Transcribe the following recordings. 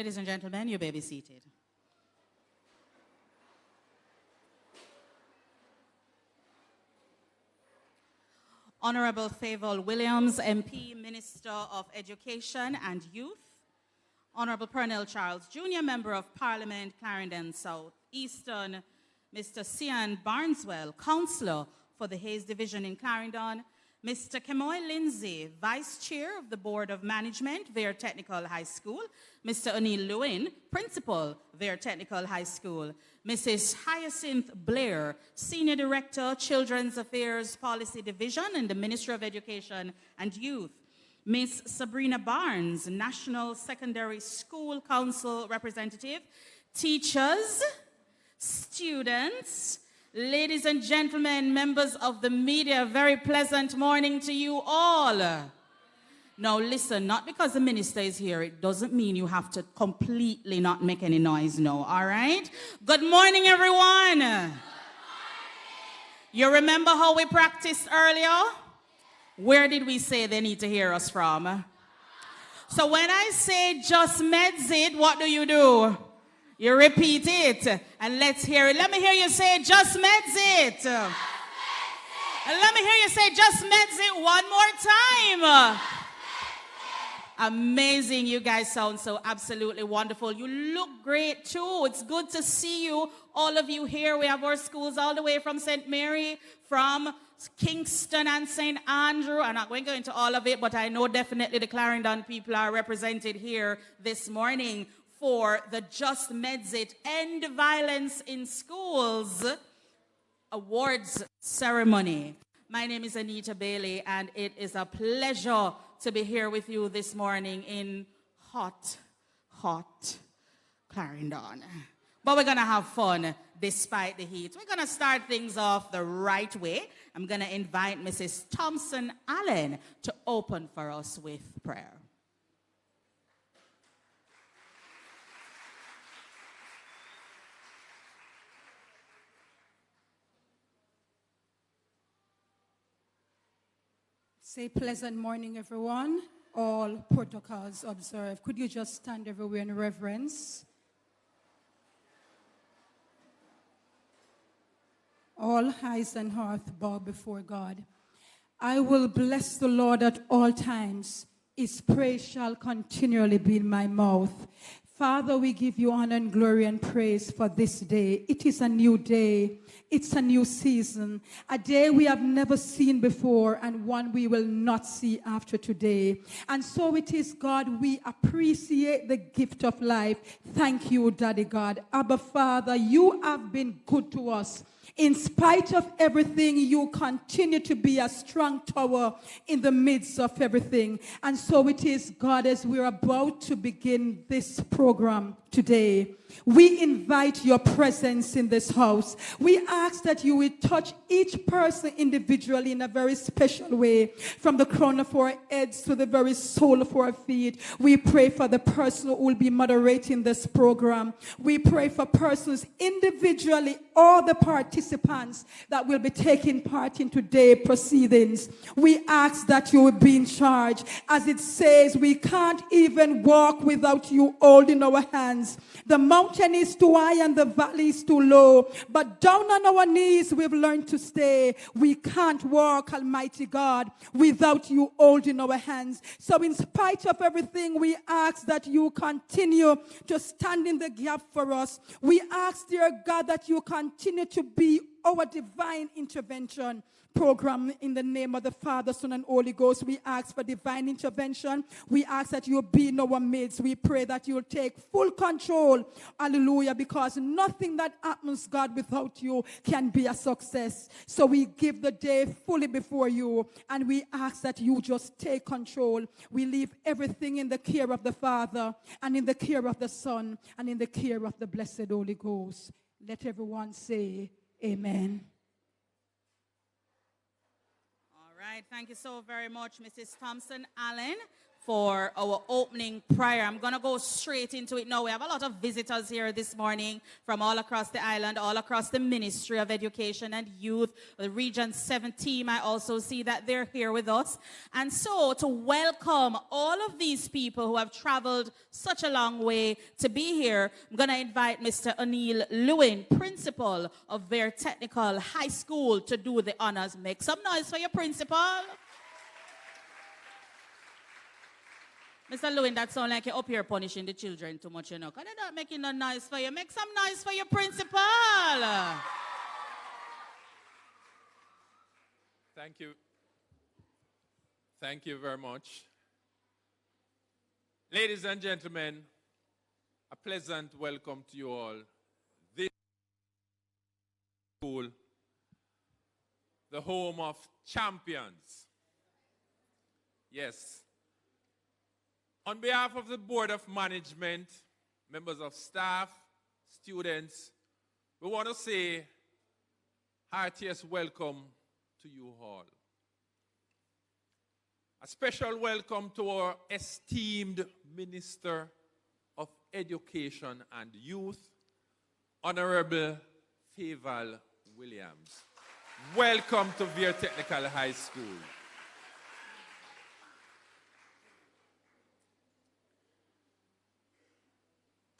Ladies and gentlemen, you may be seated. Honorable Favour Williams, MP, Minister of Education and Youth. Honorable Pernell Charles, Junior Member of Parliament, Clarendon South Eastern. Mr. Cian Barneswell, Councillor for the Hayes Division in Clarendon. Mr. Kemoy Lindsay, Vice Chair of the Board of Management, Vere Technical High School. Mr. O'Neill Lewin, Principal, Vere Technical High School. Mrs. Hyacinth Blair, Senior Director, Children's Affairs Policy Division in the Ministry of Education and Youth. Miss Sabrina Barnes, National Secondary School Council Representative. Teachers, students, ladies and gentlemen, members of the media, very pleasant morning to you all. Now listen, not because the minister is here, it doesn't mean you have to completely not make any noise, no, all right? Good morning, everyone. Good morning. You remember how we practiced earlier? Where did we say they need to hear us from? So when I say just Medz It, what do? You repeat it, and let's hear it. Let me hear you say, just Medz It. And let me hear you say, just Medz It one more time. Amazing. You guys sound so absolutely wonderful. You look great, too. It's good to see you, all of you here. We have our schools all the way from St. Mary, from Kingston and St. Andrew. I'm not going to go into all of it, but I know definitely the Clarendon people are represented here this morning for the Just Medz It End Violence in Schools Awards Ceremony. My name is Anita Bailey, and it is a pleasure to be here with you this morning in hot Clarendon. But we're going to have fun despite the heat. We're going to start things off the right way. I'm going to invite Mrs. Thompson Allen to open for us with prayer. Say pleasant morning, everyone. All protocols observed. Could you just stand everywhere in reverence? All eyes and hearts bow before God. I will bless the Lord at all times. His praise shall continually be in my mouth. Father, we give you honor and glory and praise for this day. It is a new day. It's a new season. A day we have never seen before and one we will not see after today. And so it is, God, we appreciate the gift of life. Thank you, Daddy God. Abba, Father, you have been good to us. In spite of everything, you continue to be a strong tower in the midst of everything. And so it is, God, as we're about to begin this program today, we invite your presence in this house. We ask that you will touch each person individually in a very special way, from the crown of our heads to the very sole of our feet. We pray for the person who will be moderating this program. We pray for persons individually, all the participants that will be taking part in today's proceedings. We ask that you will be in charge. As it says, we can't even walk without you holding our hands. The mountain is too high and the valley is too low, but down on our knees we've learned to stay. We can't walk, Almighty God, without you holding our hands. So in spite of everything, we ask that you continue to stand in the gap for us. We ask, dear God, that you continue to be our divine intervention program in the name of the Father, Son, and Holy Ghost. We ask for divine intervention. We ask that you'll be in our midst. We pray that you'll take full control. Hallelujah. Because nothing that happens, God, without you can be a success. So we give the day fully before you, and we ask that you just take control. We leave everything in the care of the Father, and in the care of the Son, and in the care of the blessed Holy Ghost. Let everyone say amen. All right, thank you so very much, Mrs. Thompson Allen, for our opening prayer. I'm going to go straight into it now. We have a lot of visitors here this morning from all across the island, all across the Ministry of Education and Youth, the Region 7 team. I also see that they're here with us. And so to welcome all of these people who have traveled such a long way to be here, I'm going to invite Mr. O'Neill Lewin, Principal of Veer Technical High School, to do the honors. Make some noise for your principal. Mr. Lewin, that sounds like you're up here punishing the children too much, you know. Because they're not making no noise for you. Make some noise for your principal. Thank you. Thank you very much. Ladies and gentlemen, a pleasant welcome to you all. This school, the home of champions. Yes. On behalf of the Board of Management, members of staff, students, we want to say heartiest welcome to you all. A special welcome to our esteemed Minister of Education and Youth, Honorable Favour Williams. Welcome to Veer Technical High School.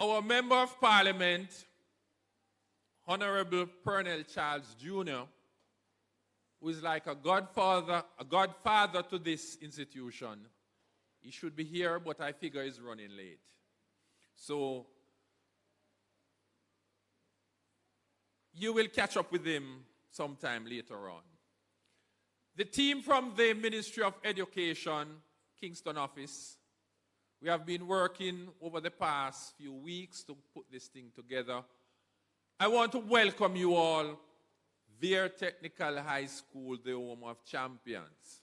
Our Member of Parliament, Honorable Pernell Charles Jr., who is like a godfather to this institution. He should be here, but I figure he's running late. So you will catch up with him sometime later on. The team from the Ministry of Education, Kingston office, we have been working over the past few weeks to put this thing together. I want to welcome you all, Veer Technical High School, the home of champions.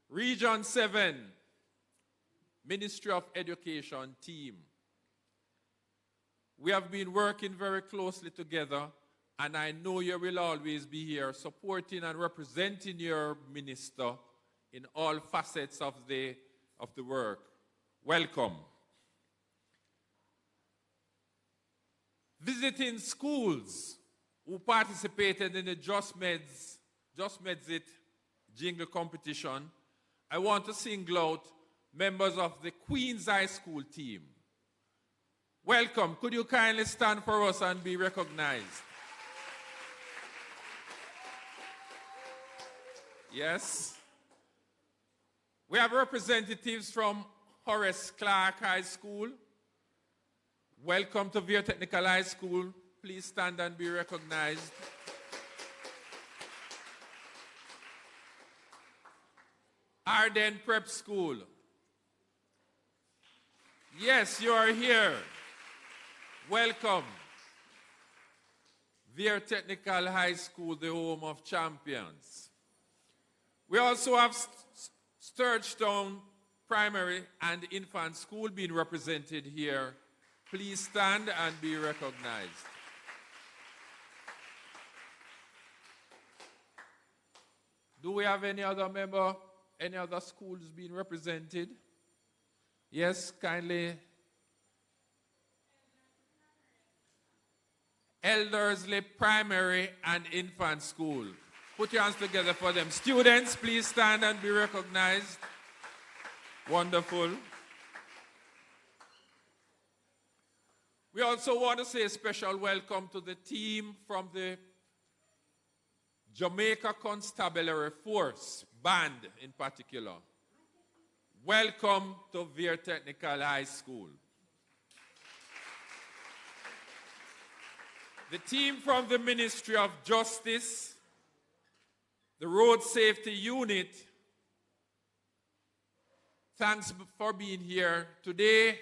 Region 7, Ministry of Education team. We have been working very closely together, and I know you will always be here supporting and representing your minister in all facets of the work. Welcome. Visiting schools who participated in the Just Medz It Jingle competition, I want to single out members of the Queens High School team. Welcome. Could you kindly stand for us and be recognized? Yes. We have representatives from Horace Clark High School. Welcome to Veer Technical High School. Please stand and be recognized. Arden Prep School. Yes, you are here. Welcome. Veer Technical High School, the home of champions. We also have Sturgestown Primary and Infant School being represented here. Please stand and be recognized. Do we have any other member, any other schools being represented? Yes, kindly. Eldersley Primary and Infant School. Put your hands together for them. Students, please stand and be recognized. Wonderful. We also want to say a special welcome to the team from the Jamaica Constabulary Force, band in particular. Welcome to Veer Technical High School. The team from the Ministry of Justice, the Road Safety Unit, thanks for being here today.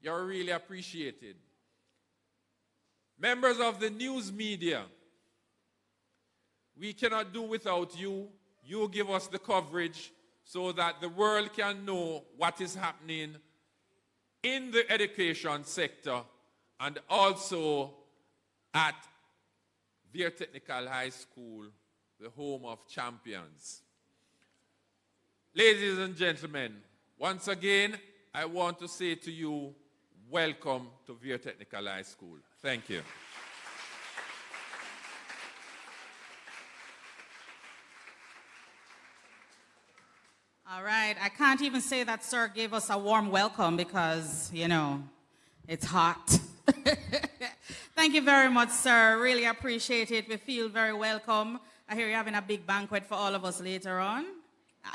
You're really appreciated. Members of the news media, we cannot do without you. You give us the coverage so that the world can know what is happening in the education sector and also at Veer Technical High School, the home of champions. Ladies and gentlemen, once again, I want to say to you, welcome to Veer Technical High School. Thank you. All right, I can't even say that sir gave us a warm welcome because, you know, it's hot. Thank you very much, sir. Really appreciate it. We feel very welcome. I hear you're having a big banquet for all of us later on.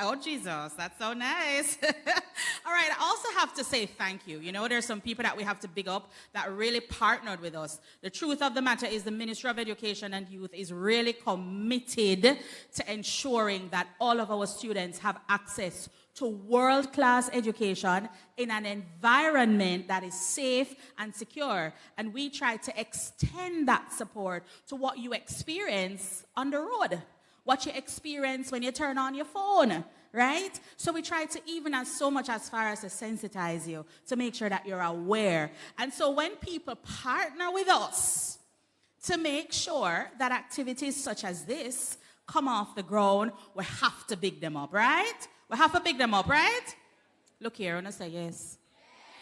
Oh, Jesus, that's so nice. All right, I also have to say thank you. You know, there's some people that we have to big up that really partnered with us. The truth of the matter is the Ministry of Education and Youth is really committed to ensuring that all of our students have access to world-class education in an environment that is safe and secure. And we try to extend that support to what you experience on the road, what you experience when you turn on your phone, right? So we try to even as so much as far as to sensitize you, to make sure that you're aware. And so when people partner with us to make sure that activities such as this come off the ground, we have to big them up, right? We have to big them up, right? Look here, and I say yes.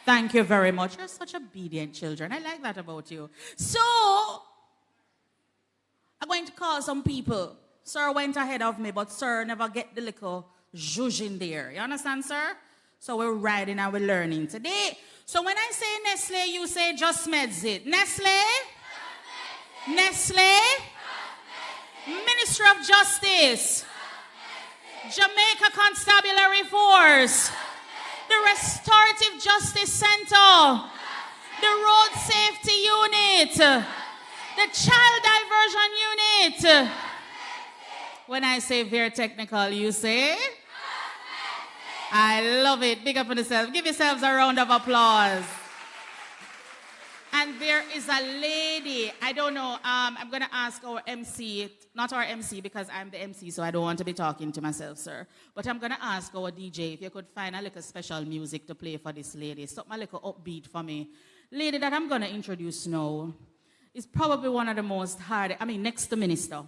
Thank you very much. You're such obedient children. I like that about you. So, I'm going to call some people. Sir went ahead of me, but sir never get the little zhuzh in there. You understand, sir? So we're riding and we're learning today. So when I say Nestle, you say just Medz It. Nestle? Nestle? Ministry of Justice. Jamaica Constabulary Force. The Restorative Justice Center. The Road Safety Unit. The Child Diversion Unit. When I say very technical, you say? I love it. Big up on yourself. Give yourselves a round of applause. And there is a lady, I don't know, I'm going to ask our MC, not our MC because I'm the MC, so I don't want to be talking to myself, sir. But I'm going to ask our DJ if you could find a little special music to play for this lady. Something a little upbeat for me. Lady that I'm going to introduce now is probably one of the most next to Minister.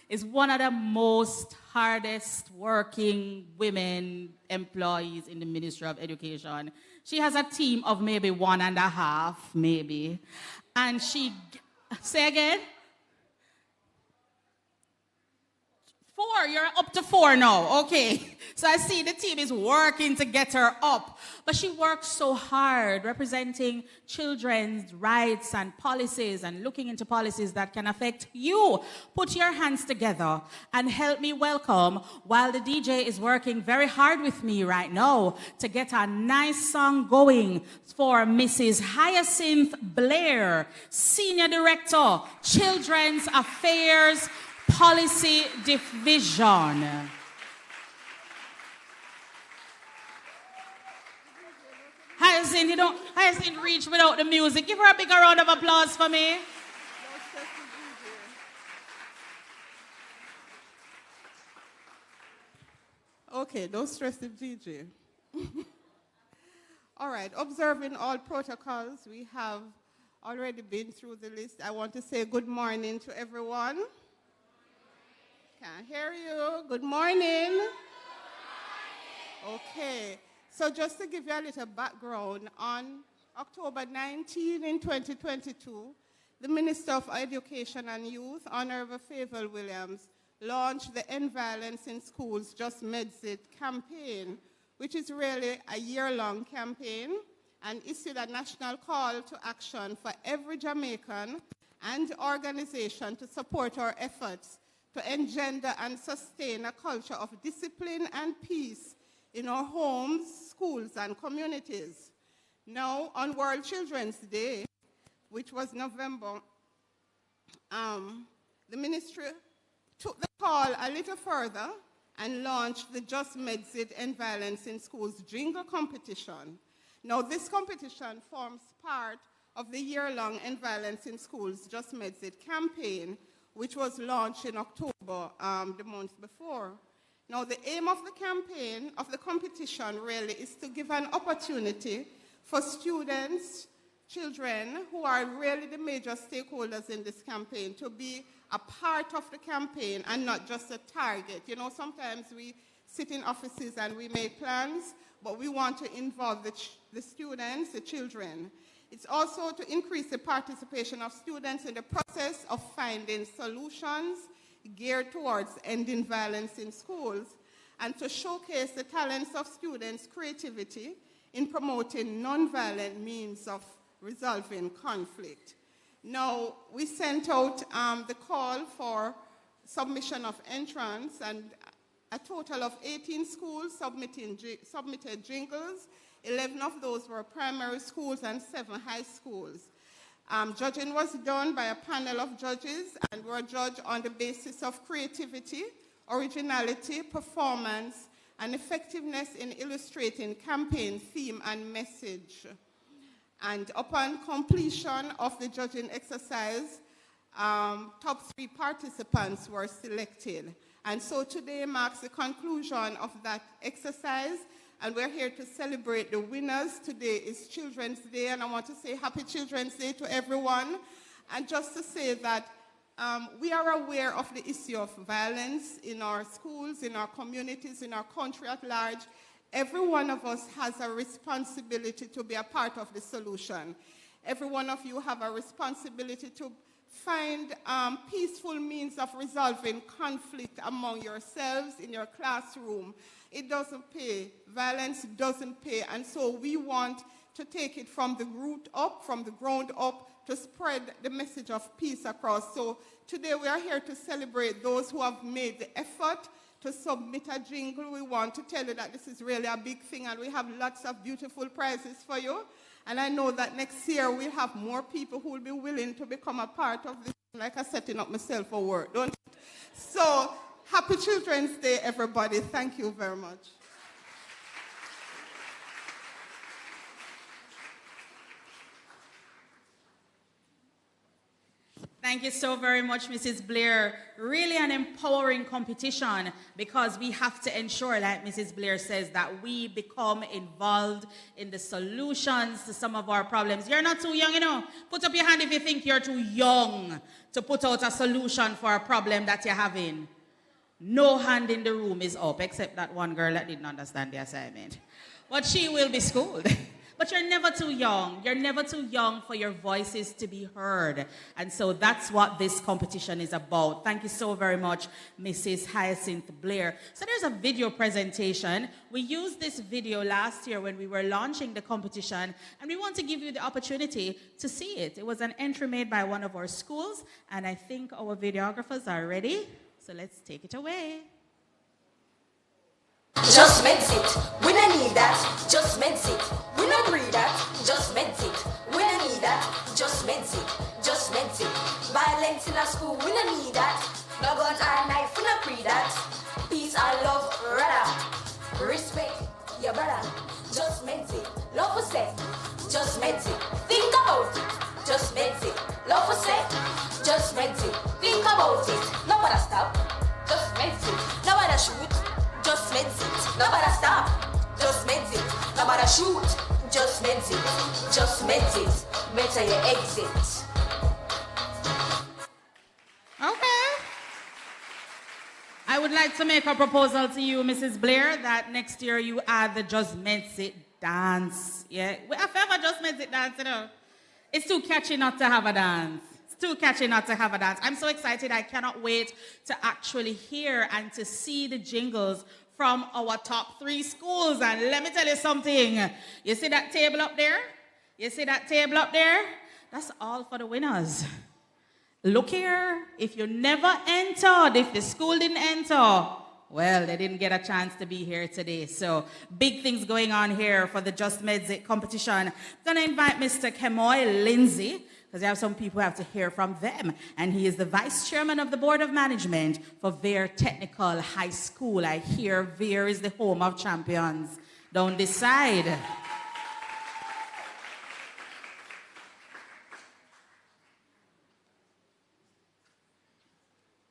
Is one of the most hardest working women employees in the Ministry of Education. She has a team of maybe 1.5, maybe. And she, say again? 4, you're up to 4 now, okay. So I see the team is working to get her up. But she works so hard representing children's rights and policies and looking into policies that can affect you. Put your hands together and help me welcome, while the DJ is working very hard with me right now to get a nice song going for Mrs. Hyacinth Blair, Senior Director, Children's Affairs Policy Division. Hyacinth reach without the music. Give her a bigger round of applause for me. Okay, don't stress the DJ. All right, observing all protocols, we have already been through the list. I want to say good morning to everyone. Can't hear you. Good morning. Okay, so just to give you a little background, on October 19 in 2022, the Minister of Education and Youth, Honorable Favour Williams, launched the End Violence in Schools Just Medz It campaign, which is really a year-long campaign, and issued a national call to action for every Jamaican and organization to support our efforts to engender and sustain a culture of discipline and peace in our homes, schools, and communities. Now, on World Children's Day, which was November, the ministry took the call a little further and launched the Just Medz It End Violence in Schools Jingle competition. Now, this competition forms part of the year-long End Violence in Schools Just Medz It campaign, which was launched in October, the month before. Now, the aim of the campaign, of the competition really, is to give an opportunity for students, children, who are really the major stakeholders in this campaign, to be a part of the campaign and not just a target. You know, sometimes we sit in offices and we make plans, but we want to involve the students, the children. It's also to increase the participation of students in the process of finding solutions geared towards ending violence in schools, and to showcase the talents of students' creativity in promoting nonviolent means of resolving conflict. Now, we sent out the call for submission of entrants, and a total of 18 schools submitted jingles. 11 of those were primary schools and 7 high schools. Judging was done by a panel of judges and were judged on the basis of creativity, originality, performance, and effectiveness in illustrating campaign theme and message. And upon completion of the judging exercise, top 3 participants were selected. And so today marks the conclusion of that exercise, and we're here to celebrate the winners. Today is Children's Day, and I want to say Happy Children's Day to everyone. And just to say that we are aware of the issue of violence in our schools, in our communities, in our country at large. Every one of us has a responsibility to be a part of the solution. Every one of you have a responsibility to find peaceful means of resolving conflict among yourselves in your classroom. It doesn't pay. Violence doesn't pay. And so we want to take it from the root up, from the ground up, to spread the message of peace across. So today we are here to celebrate those who have made the effort to submit a jingle. We want to tell you that this is really a big thing, and we have lots of beautiful prizes for you. And I know that next year we'll have more people who will be willing to become a part of this, like I'm setting up myself for work, don't you? So, Happy Children's Day, everybody. Thank you very much. Thank you so very much, Mrs. Blair. Really an empowering competition, because we have to ensure, like Mrs. Blair says, that we become involved in the solutions to some of our problems. You're not too young, you know. Put up your hand if you think you're too young to put out a solution for a problem that you're having. No hand in the room is up, except that one girl that didn't understand the assignment. But she will be schooled. But you're never too young. You're never too young for your voices to be heard. And so that's what this competition is about. Thank you so very much, Mrs. Hyacinth Blair. So there's a video presentation. We used this video last year when we were launching the competition, and we want to give you the opportunity to see it. It was an entry made by one of our schools, and I think our videographers are ready. So let's take it away. Just Medz It, we don't need that. Just Medz It, we don't breed that. Just Medz It, we don't need that. Just Medz It, just Medz It. Violence in a school, we don't need that. No guns or knife, we don't pre that. Peace and love, rather. Respect your brother. Just Medz It, love for say. Just Medz It, think about it. Just Medz It, love for say. Just Medz It, think about it. Nobody stop. Just Medz It, nobody shoot. Just Medz It, nobody stop. Just Medz It, nobody shoot. Just Medz It, just Medz It. Better you exit. Okay. I would like to make a proposal to you, Mrs. Blair, that next year you add the Just Medz It dance. Yeah, we have ever Just Medz It dance, you know. It's too catchy not to have a dance. It's too catchy not to have a dance. I'm so excited. I cannot wait to actually hear and to see the jingles from our top 3 schools. And let me tell you something. You see that table up there? You see that table up there? That's all for the winners. Look here. If you never entered, if the school didn't enter, well, they didn't get a chance to be here today. So big things going on here for the Just Medz It competition. I'm going to invite Mr. Kemoy Lindsay, because I have some people who have to hear from them. And he is the vice chairman of the board of management for Veer Technical High School. I hear Veer is the home of champions. Don't decide.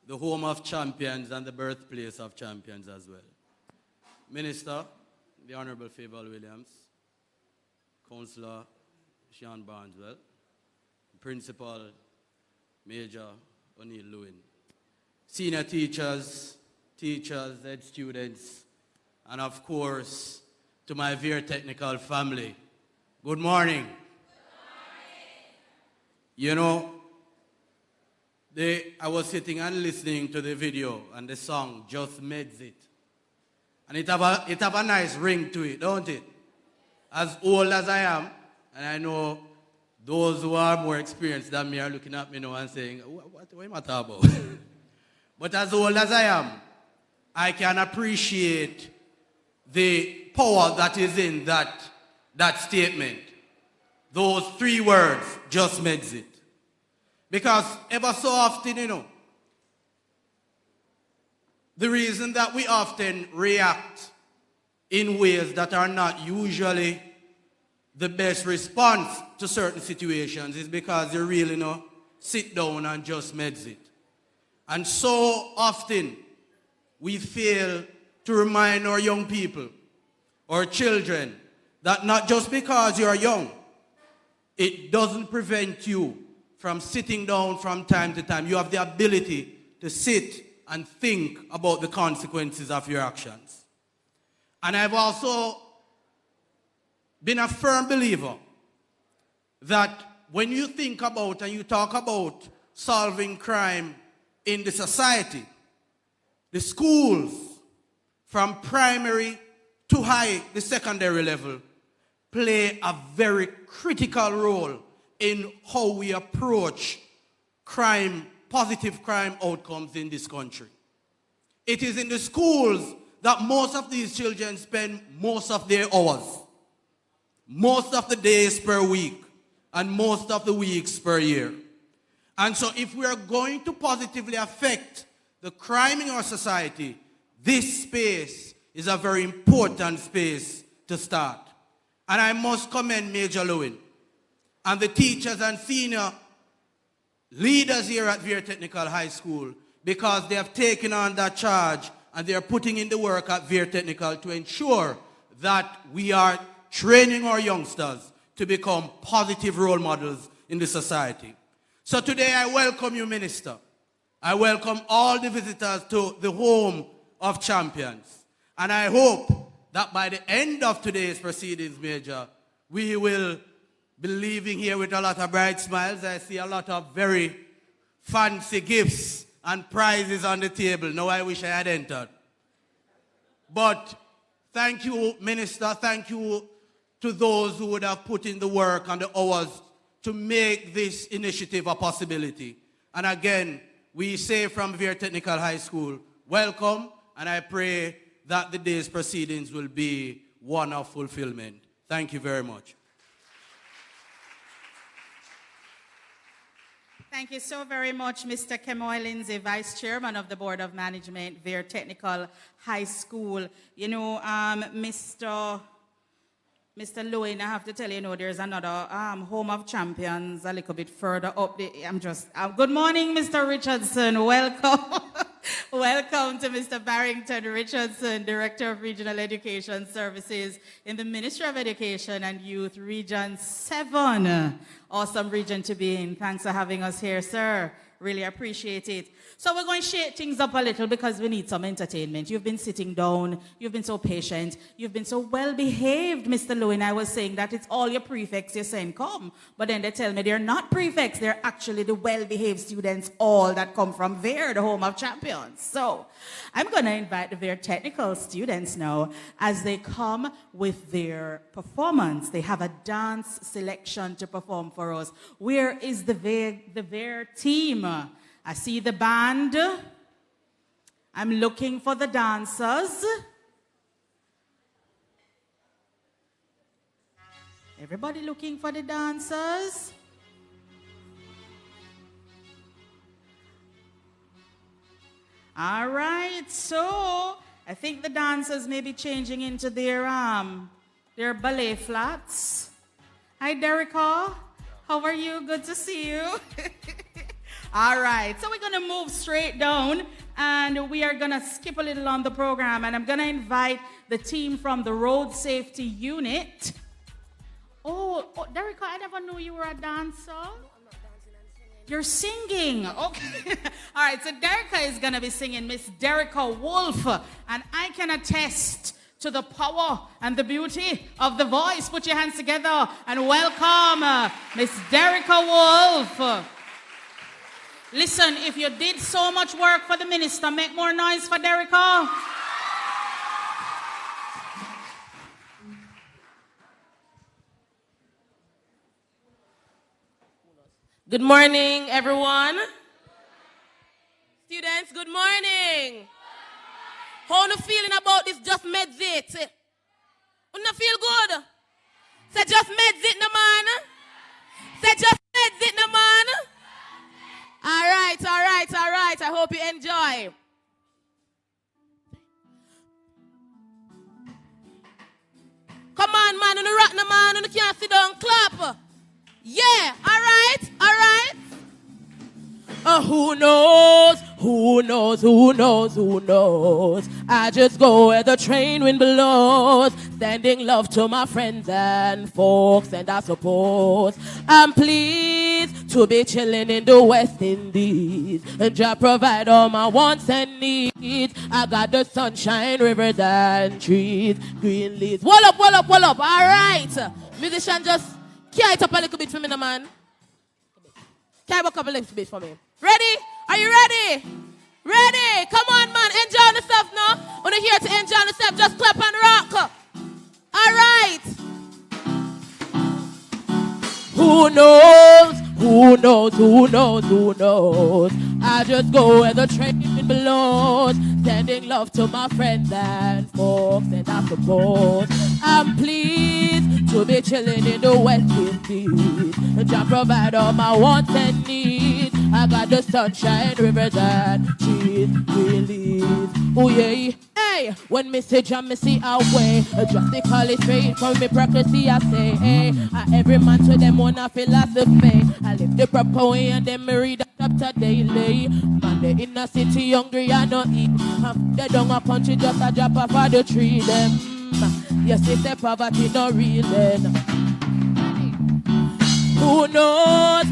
The home of champions and the birthplace of champions as well. Minister, the Honorable Favour Williams, Councillor Sean Barneswell, Principal Major O'Neill Lewin, senior teachers, head students, and of course, to my Veer Technical family. Good morning. You know, I was sitting and listening to the video and the song, Just Medz It. And it have a nice ring to it, don't it? As old as I am, and I know those who are more experienced than me are looking at me now and saying, what am I talking about? But as old as I am, I can appreciate the power that is in that statement. Those 3 words, just Medz It. Because ever so often, you know, the reason that we often react in ways that are not usually the best response to certain situations is because you really know, sit down and just Medz It. And so often we fail to remind our young people or children that not just because you're young, it doesn't prevent you from sitting down from time to time. You have the ability to sit and think about the consequences of your actions. And I've also been a firm believer that when you think about and you talk about solving crime in the society, the schools from primary to high, the secondary level, play a very critical role in how we approach crime, positive crime outcomes in this country. It is in the schools that most of these children spend most of their hours, most of the days per week, and most of the weeks per year. And so if we are going to positively affect the crime in our society, this space is a very important space to start. And I must commend Major Lewin and the teachers and senior leaders here at Veer Technical High School, because they have taken on that charge and they are putting in the work at Veer Technical to ensure that we are training our youngsters to become positive role models in the society. So today I welcome you, Minister. I welcome all the visitors to the home of champions. And I hope that by the end of today's proceedings, Major, we will be leaving here with a lot of bright smiles. I see a lot of very fancy gifts and prizes on the table. Now I wish I had entered. But thank you, Minister. Thank you to those who would have put in the work and the hours to make this initiative a possibility. And again, we say from Veer Technical High School, welcome, and I pray that the day's proceedings will be one of fulfillment. Thank you very much. Thank you so very much, Mr. Kemoy Lindsay, Vice Chairman of the Board of Management, Veer Technical High School. You know, Mr. Lewin, I have to tell you, there's another home of champions a little bit further up. Good morning, Mr. Richardson. Welcome. Welcome to Mr. Barrington Richardson, Director of Regional Education Services in the Ministry of Education and Youth, Region 7. Awesome region to be in. Thanks for having us here, sir. Really appreciate it. So we're going to shake things up a little because we need some entertainment. You've been sitting down. You've been so patient. You've been so well-behaved, Mr. Lewin. I was saying that it's all your prefects you're saying come. But then they tell me they're not prefects. They're actually the well-behaved students, all that come from Veer, the home of champions. So I'm going to invite the Veer technical students now as they come with their performance. They have a dance selection to perform for us. Where is the Veer team? I see the band. I'm looking for the dancers. Everybody looking for the dancers? All right, so I think the dancers may be changing into their ballet flats. Hi, Derica. How are you? Good to see you. All right, so we're going to move straight down and we are going to skip a little on the program, and I'm going to invite the team from the Road Safety Unit. Oh, Derica, I never knew you were a dancer. No, I'm not dancing, I'm singing. You're singing. Okay. All right, so Derica is going to be singing Miss Derica Wolf, and I can attest to the power and the beauty of the voice. Put your hands together and welcome Miss Derica Wolf. Listen, if you did so much work for the minister, make more noise for Derica. Good morning, everyone. Students, good morning. How you feeling about this Just Medz It? You feel good? Say Just Medz It, no man. Say Just Medz It, no man. All right. I hope you enjoy. Come on, man. You rock the man. You can't sit down. Clap. Yeah. All right. Who knows? I just go where the train wind blows, sending love to my friends and folks, and I suppose I'm pleased to be chilling in the West Indies, and Jah provide all my wants and needs. I got the sunshine, rivers and trees, green leaves. Wall up. All right, musician, just carry it up a little bit for me, man. Carry up a little bit for me. Ready? Are you ready? Ready? Come on, man. Enjoy yourself now. When you're here to enjoy yourself, just clap and rock. All right. Who knows? I just go where the train blows, sending love to my friends and folks, and I suppose I'm pleased to be chilling in the West Indies, and Jah provide all my wants and needs. I got the sunshine, rivers and trees, green leaves. Oh yeah. Hey, when me say Jah, me see a way. Just to call it straight from me prophecy, I say, hey, every man to them want a philosophy. I live the proper way and then me read a chapter daily. Man, they in the city hungry and not eat. They don't a country just a drop off of the tree them. Yes, it's the poverty not real then. Who knows?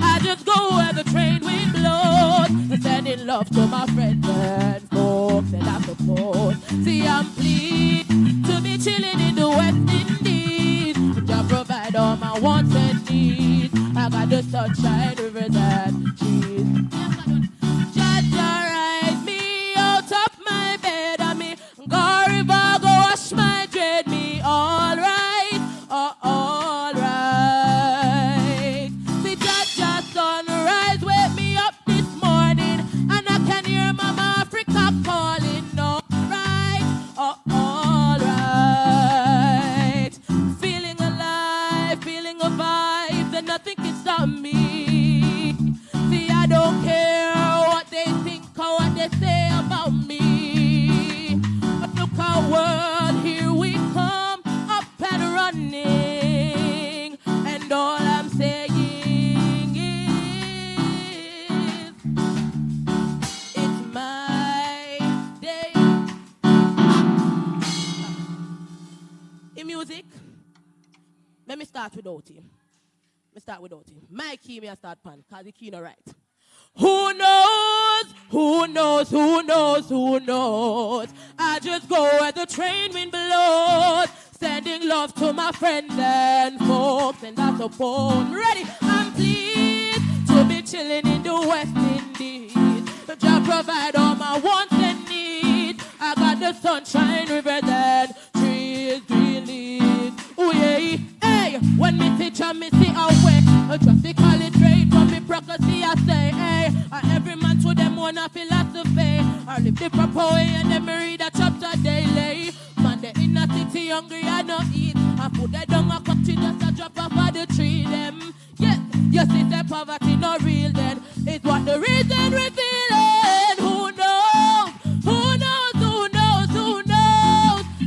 I just go where the train wind blows, sending love to my friends and folks, and I suppose. See, I'm pleased to be chilling in the West Indies, Jah provide all my wants and needs. I got the sunshine, rivers and trees. Jah rise me out of my bed, and me go river, go wash my dread, me all right. All right. See Jah sunrise, wake me up this morning, and I can hear Mama Africa calling. All right. Feeling alive, feeling a vibe, then nothing can stop me. See, I don't care what they think or what they say about me. But look our world, here we come, up and running, and all I'm saying is it's my day. In music, let me start without him. My key may I start pan, cause the key not right. Who knows? I just go where the train wind blows, sending love to my friends and folks, and I suppose. Ready? I'm pleased to be chilling in the West Indies. Jah provide all my wants and needs. I got the sunshine, rivers and trees, green leaves. Oh yeah. Hey, when me see Jah, me see a way. Just to call it straight from me prophecy, I say, hey, every man to them want a philosophy. I live the proper way and then me read a chapter daily. Man, they in a city hungry and not eat. I put that down a country just a drop off of the tree them. Yes, it's the poverty not real then. It's what the reason revealing. Who knows?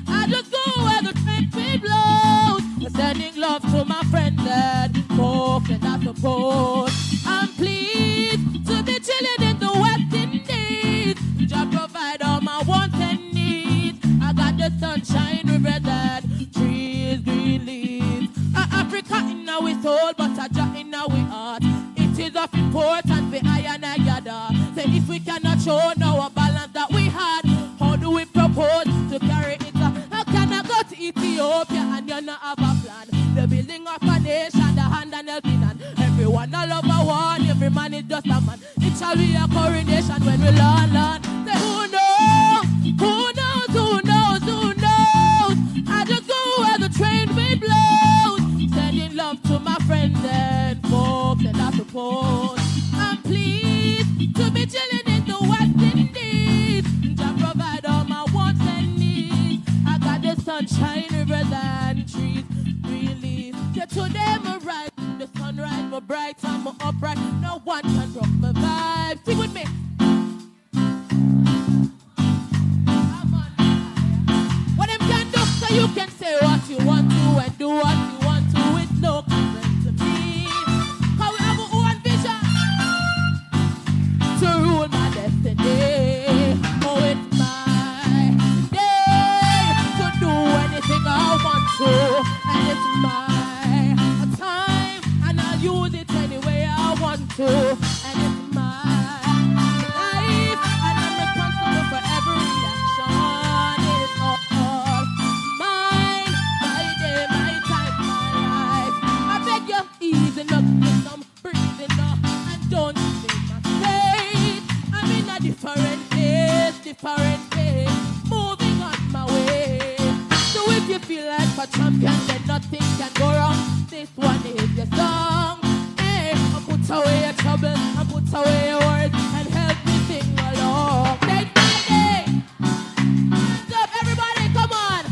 I just go where the train wind blows, sending love to my friends and folks, and I suppose I'm pleased to be chilling in the West Indies. Jah provide all my wants and needs. I got the sunshine, rivers and trees, green leaves. Africa in our soul, but a Jah in our heart. It is of importance for I and I gather. Say if we cannot The building of a nation, the hand and helping hand. Everyone a lover one, every man is just a man. It shall be a coronation when we learn. Say who knows, who knows, who knows, who knows. I just go where the train wind blows. Sending love to my friends and folks, and I suppose I'm pleased to be chilling in the West Indies. To provide all my wants and needs. I got the sunshine, rivers and trees. Really, say to them a right, the sunrise, my bright, I'm upright. No one can drop my vibe. Sing with me. What them can do, so you can say what you want to and do what you want to. It's no concern to me. Cause we have our own vision to rule my destiny. Oh, it's my day to do anything I want to. And it's my time, and I'll use it any way I want to. And it's my life, and I'm responsible for every action. It's all mine, my day, my time, my life. I beg you, easing up, get some breathing up, and don't make my state. I'm in a different place, moving on my way. So if you feel like a champion, then nothing can go wrong. This one is your song. Hey, I put away your trouble, I put away your worries, and help me sing along. Take my day. Hands up, everybody, come on.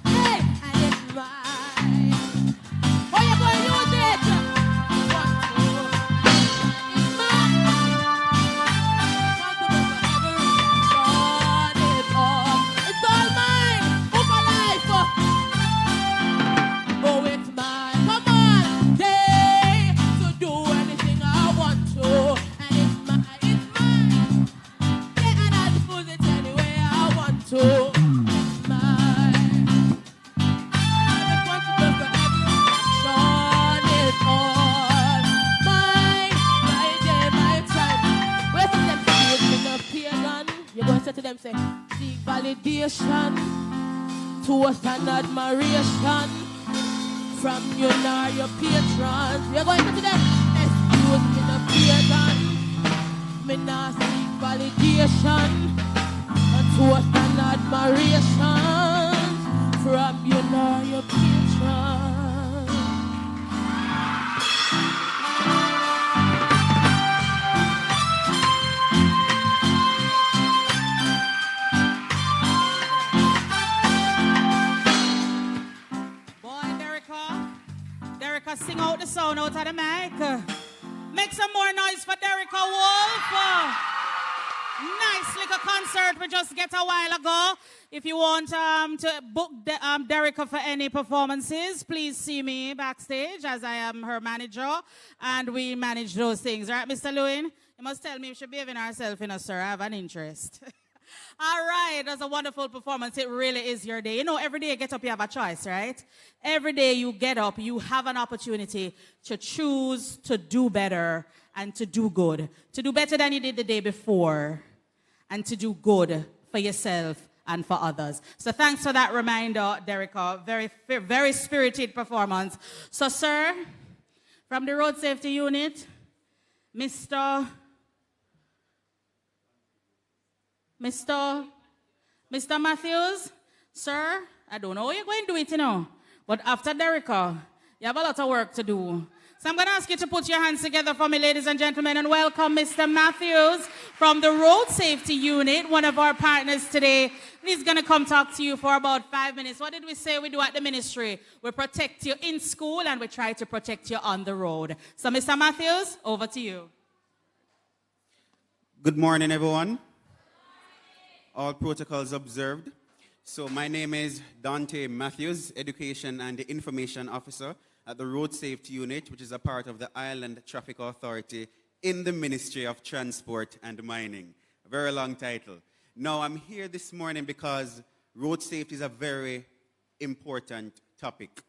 Hey, and it's mine. Oh, you're going to use it. 1, 2. It's mine. Responsible for every action. It's all mine. Oh, my life. Oh, it's mine. Come on. Day to do anything I want to. And it's mine. Yeah, and I'll use it any way I want to. It's mine. I'm responsible for every action. It's all mine. My day, my time. Where some them say me no pagan. You're going to say to them, say, seek validation. Toast and admiration from you nor your patrons. We're going to say to them, excuse me no pagan. Me not seek validation. And toast and admiration from you nor your patrons. Derica, sing out the sound out of the mic. Make some more noise for Derica Wolf. Nice little concert we just get a while ago. If you want to book Derica for any performances, please see me backstage as I am her manager. And we manage those things. Right, Mr. Lewin? You must tell me if she's behaving herself, sir. I have an interest. All right, that's a wonderful performance. It really is your day. You know, every day you get up, you have a choice, right? Every day you get up, you have an opportunity to choose to do better and to do good. To do better than you did the day before and to do good for yourself and for others. So thanks for that reminder, Derica. Very, very spirited performance. So, sir, from the Road Safety Unit, Mr. Matthews, sir, I don't know how you're going to do it, but after Derica, you have a lot of work to do. So I'm going to ask you to put your hands together for me, ladies and gentlemen, and welcome Mr. Matthews from the Road Safety Unit, one of our partners today. And he's going to come talk to you for about 5 minutes. What did we say we do at the ministry? We protect you in school and we try to protect you on the road. So Mr. Matthews, over to you. Good morning, everyone. All protocols observed. So my name is Dante Matthews, Education and Information Officer at the Road Safety Unit, which is a part of the Island Traffic Authority in the Ministry of Transport and Mining. A very long title. Now, I'm here this morning because road safety is a very important topic,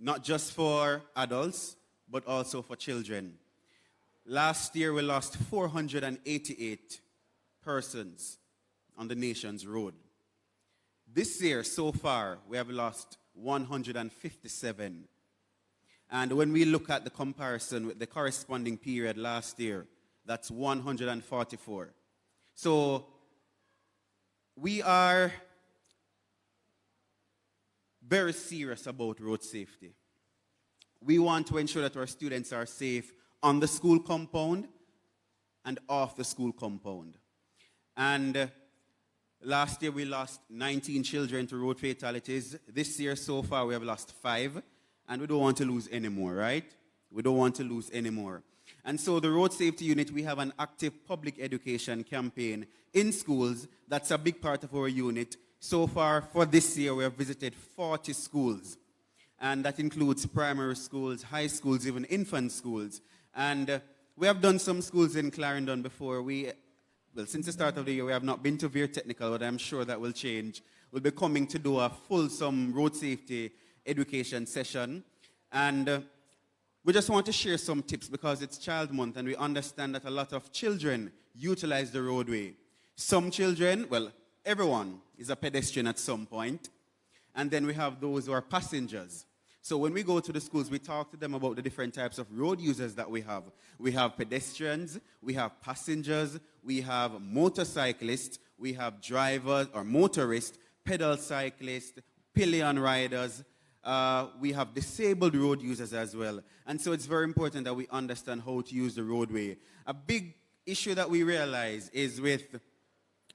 not just for adults, but also for children. Last year, we lost 488 persons on the nation's road. This year, so far, we have lost 157. And when we look at the comparison with the corresponding period last year, that's 144. So we are very serious about road safety. We want to ensure that our students are safe on the school compound and off the school compound. And last year we lost 19 children to road fatalities. This year so far we have lost 5, and we don't want to lose any more, right? We don't want to lose any more. And so the Road Safety Unit, we have an active public education campaign in schools. That's a big part of our unit. So far for this year we have visited 40 schools. And that includes primary schools, high schools, even infant schools. And we have done some schools in Clarendon before. Well, since the start of the year, we have not been to Veer Technical, but I'm sure that will change. We'll be coming to do a fulsome road safety education session. And we just want to share some tips because it's Child Month, and we understand that a lot of children utilize the roadway. Some children, well, everyone is a pedestrian at some point. And then we have those who are passengers. So when we go to the schools, we talk to them about the different types of road users that we have. We have pedestrians, we have passengers, we have motorcyclists, we have drivers or motorists, pedal cyclists, pillion riders. We have disabled road users as well. And so it's very important that we understand how to use the roadway. A big issue that we realize is with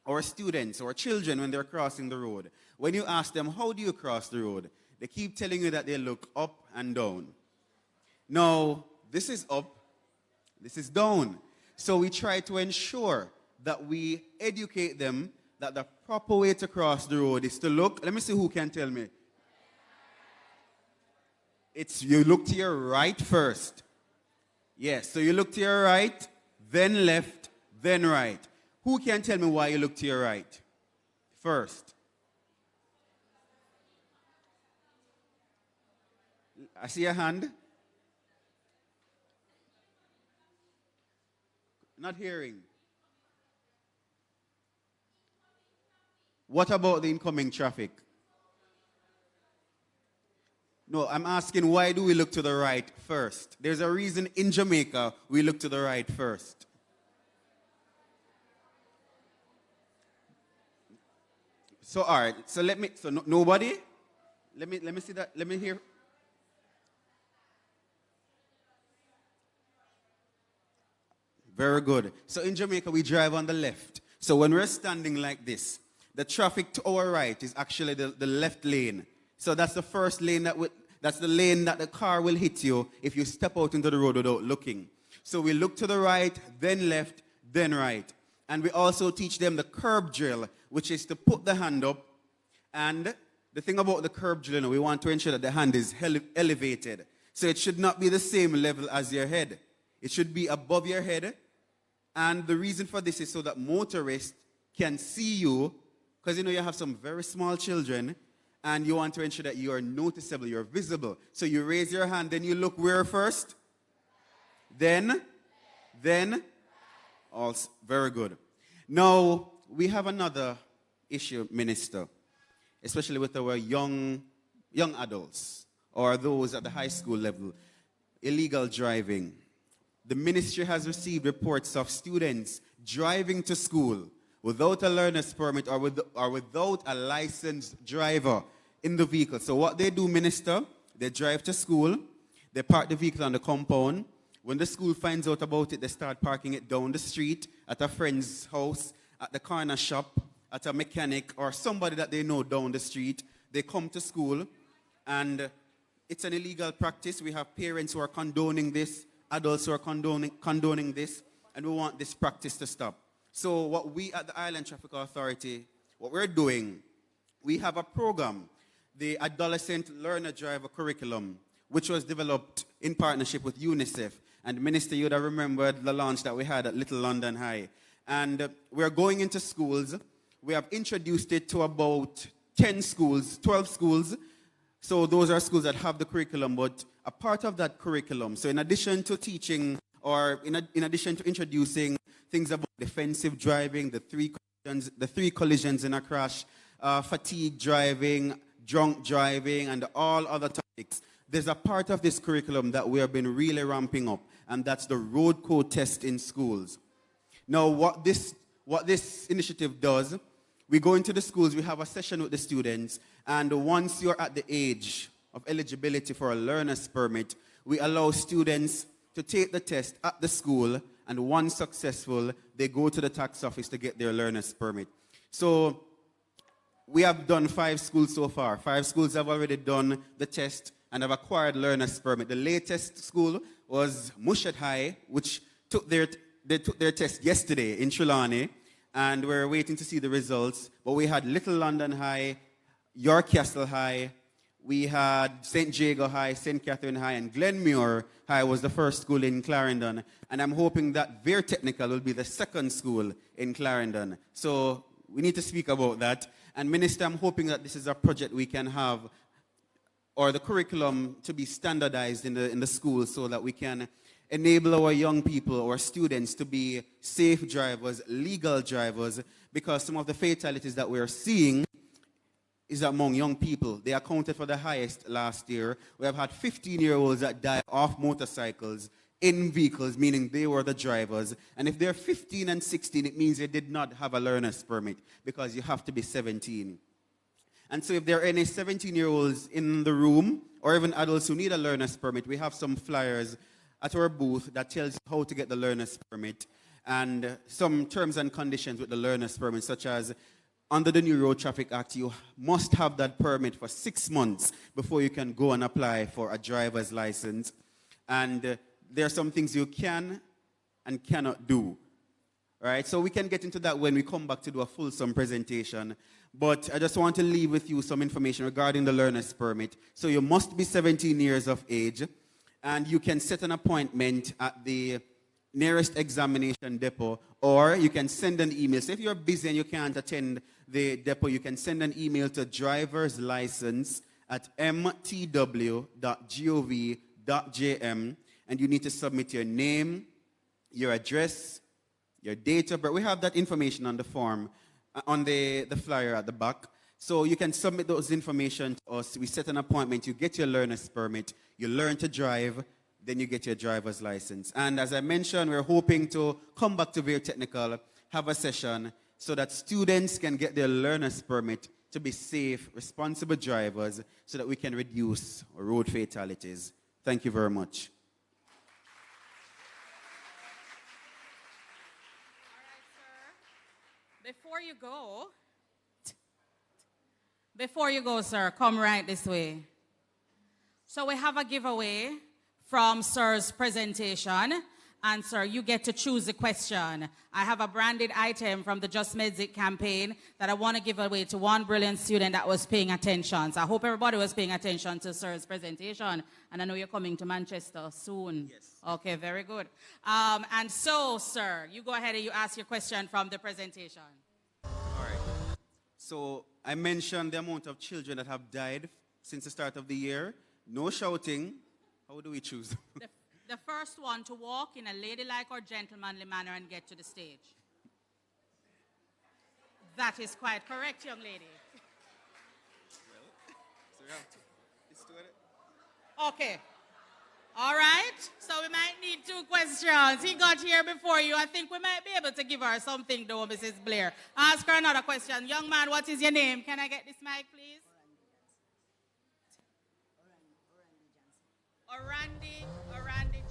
our students or children when they're crossing the road. When you ask them, how do you cross the road? They keep telling you that they look up and down. No, this is up, this is down. So we try to ensure that we educate them that the proper way to cross the road is to look. Let me see who can tell me. It's you look to your right first. Yes, so you look to your right, then left, then right. Who can tell me why you look to your right first? I see a hand. Not hearing. What about the incoming traffic? No, I'm asking why do we look to the right first? There's a reason in Jamaica we look to the right first. So all right, so nobody? Let me see that. Let me hear. Very good. So in Jamaica, we drive on the left. So when we're standing like this, the traffic to our right is actually the left lane. So that's the first lane that's the lane that the car will hit you if you step out into the road without looking. So we look to the right, then left, then right. And we also teach them the curb drill, which is to put the hand up. And the thing about the curb drill, we want to ensure that the hand is elevated. So it should not be the same level as your head. It should be above your head. And the reason for this is so that motorists can see you, because you have some very small children, and you want to ensure that you are noticeable, you're visible. So you raise your hand, then you look where first? Then? Also, very good. Now, we have another issue, Minister, especially with our young adults, or those at the high school level, illegal driving. The ministry has received reports of students driving to school without a learner's permit or without a licensed driver in the vehicle. So what they do, Minister, they drive to school, they park the vehicle on the compound. When the school finds out about it, they start parking it down the street, at a friend's house, at the corner shop, at a mechanic, or somebody that they know down the street. They come to school, and it's an illegal practice. We have parents who are condoning this, adults who are condoning this, and we want this practice to stop. So what we at the Island Traffic Authority, what we're doing, we have a program, the Adolescent Learner Driver Curriculum, which was developed in partnership with UNICEF. And Minister, you would have remembered the launch that we had at Little London High. And we're going into schools. We have introduced it to about 10 schools, 12 schools. So those are schools that have the curriculum, but a part of that curriculum, so in addition to teaching, or in addition to introducing things about defensive driving, the three collisions in a crash, fatigue driving, drunk driving, and all other topics. There's a part of this curriculum that we have been really ramping up, and that's the road code test in schools. Now, what this initiative does, we go into the schools, we have a session with the students, and once you're at the age of eligibility for a learner's permit, we allow students to take the test at the school, and once successful, they go to the tax office to get their learner's permit. So we have done 5 schools so far. 5 schools have already done the test and have acquired learner's permit. The latest school was Mushat High, which they took their test yesterday in Trelawney, and we're waiting to see the results. But we had Little London High, York Castle High, we had St. Jago High, St. Catherine High, and Glenmuir High was the first school in Clarendon. And I'm hoping that Veer Technical will be the second school in Clarendon. So we need to speak about that. And Minister, I'm hoping that this is a project we can have, or the curriculum to be standardized in the schools so that we can enable our young people, our students, to be safe drivers, legal drivers, because some of the fatalities that we're seeing is among young people. They accounted for the highest last year. We have had 15-year-olds that die off motorcycles in vehicles, meaning they were the drivers. And if they're 15 and 16, it means they did not have a learner's permit, because you have to be 17. And so if there are any 17-year-olds in the room, or even adults who need a learner's permit, we have some flyers at our booth that tells you how to get the learner's permit, and some terms and conditions with the learner's permit, such as under the new Road Traffic Act, you must have that permit for 6 months before you can go and apply for a driver's license. And there are some things you can and cannot do. All right, so we can get into that when we come back to do a fulsome presentation. But I just want to leave with you some information regarding the learner's permit. So you must be 17 years of age, and you can set an appointment at the nearest examination depot, or you can send an email. So if you're busy and you can't attend the depot, you can send an email to driverslicense@mtw.gov.jm, and you need to submit your name, your address, your date of birth. We have that information on the form, on the flyer at the back. So you can submit those information to us. We set an appointment. You get your learner's permit. You learn to drive. Then you get your driver's license. And as I mentioned, we're hoping to come back to Veer Technical, have a session, so that students can get their learner's permit to be safe, responsible drivers, so that we can reduce road fatalities. Thank you very much. Before you go, sir, come right this way. So we have a giveaway from Sir's presentation. And sir, you get to choose the question. I have a branded item from the Just Medz It campaign that I want to give away to one brilliant student that was paying attention. So I hope everybody was paying attention to Sir's presentation. And I know you're coming to Manchester soon. Yes. Okay, very good. And so, sir, you go ahead and you ask your question from the presentation. All right. So I mentioned the amount of children that have died since the start of the year. No shouting. How do we choose? The first one to walk in a ladylike or gentlemanly manner and get to the stage. That is quite correct, young lady. Okay. All right. So we might need 2 questions. He got here before you. I think we might be able to give her something, though, Mrs. Blair. Ask her another question. Young man, what is your name? Can I get this mic, please? Orandi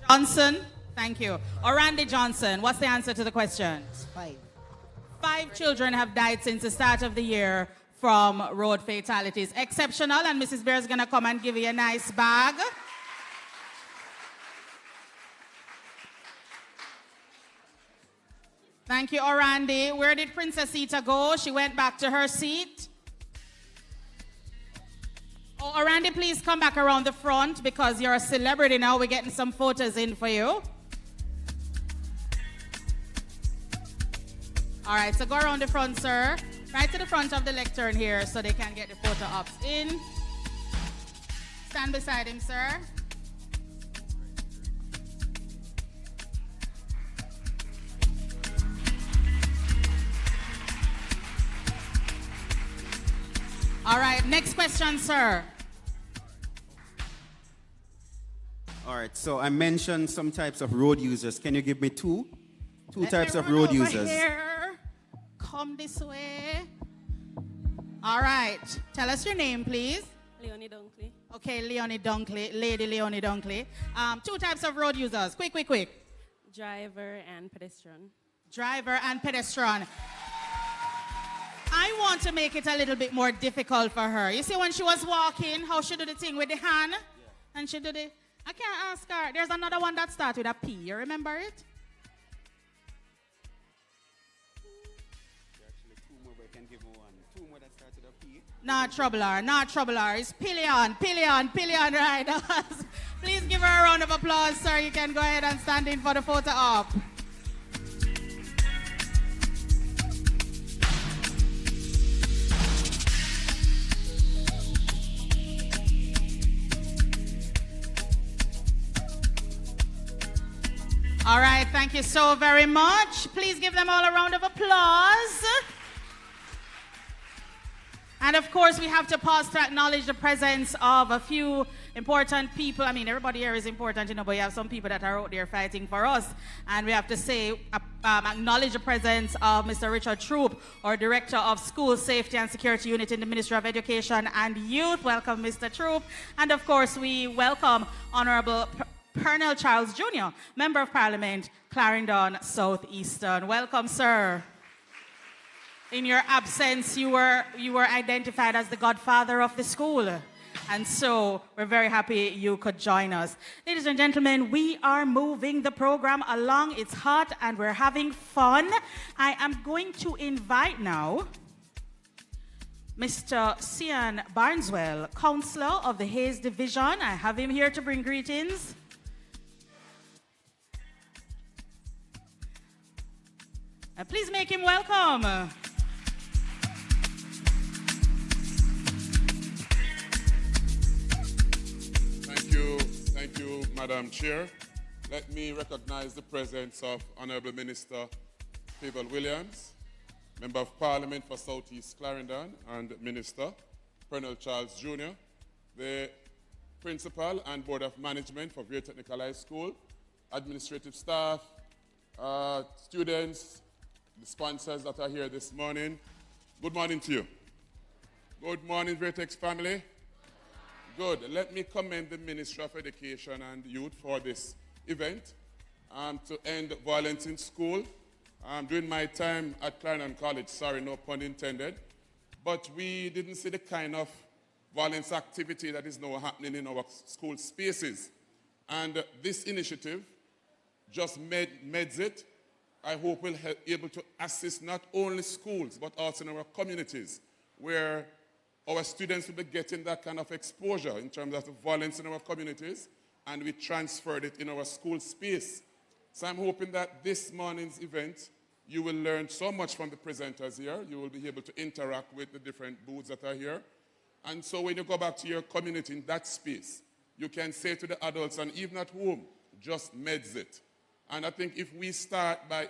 Johnson. Thank you. Orandi Johnson, what's the answer to the question? 5. 5 children have died since the start of the year from road fatalities. Exceptional, and Mrs. Bear is going to come and give you a nice bag. Thank you, Orandi. Where did Princess Ita go? She went back to her seat. Oh, Orandi, please come back around the front because you're a celebrity now. We're getting some photos in for you. All right, so go around the front, sir. Right to the front of the lectern here so they can get the photo ops in. Stand beside him, sir. All right, next question, sir. All right, so I mentioned some types of road users. Can you give me two? Two Let types me of run road over users. Here. Come this way. All right, tell us your name, please. Leonie Dunkley. Okay, Leonie Dunkley, Lady Leonie Dunkley. Two types of road users. Quick, quick, quick. Driver and pedestrian. Driver and pedestrian. I want to make it a little bit more difficult for her. You see when she was walking, how she do the thing with the hand? Yeah. And she do the... I can't ask her. There's another one that starts with a P. You remember it? There are actually two more, but I can give her one. Two more that start with a P. Not troubler, not troubler. It's Pillion, right? Please give her a round of applause, sir. You can go ahead and stand in for the photo op. All right, thank you so very much. Please give them all a round of applause. And of course, we have to pause to acknowledge the presence of a few important people. I mean, everybody here is important, you know, but you have some people that are out there fighting for us. And we have to say, acknowledge the presence of Mr. Richard Troop, our Director of School Safety and Security Unit in the Ministry of Education and Youth. Welcome, Mr. Troop. And of course, we welcome Honorable Pernell Charles Jr., Member of Parliament, Clarendon Southeastern. Welcome, sir. In your absence, you were identified as the godfather of the school. And so we're very happy you could join us. Ladies and gentlemen, we are moving the program along. It's hot and we're having fun. I am going to invite now Mr. Cian Barneswell, Councillor of the Hayes Division. I have him here to bring greetings. Please make him welcome. Thank you, Madam Chair. Let me recognize the presence of Honorable Minister Favour Williams, Member of Parliament for South East Clarendon, and Minister Pernell Charles Jr., the Principal and Board of Management for Great Technical High School, administrative staff, students, the sponsors that are here this morning. Good morning to you. Good morning, Vertex family. Good. Let me commend the Ministry of Education and Youth for this event to end violence in school. During my time at Clarendon College, sorry, no pun intended, but we didn't see the kind of violence activity that is now happening in our school spaces. And this initiative, just Medz It, I hope will be able to assist not only schools, but also in our communities, where our students will be getting that kind of exposure in terms of the violence in our communities, and we transferred it in our school space. So I'm hoping that this morning's event, you will learn so much from the presenters here. You will be able to interact with the different booths that are here. And so when you go back to your community in that space, you can say to the adults, and even at home, just Medz It. And I think if we start by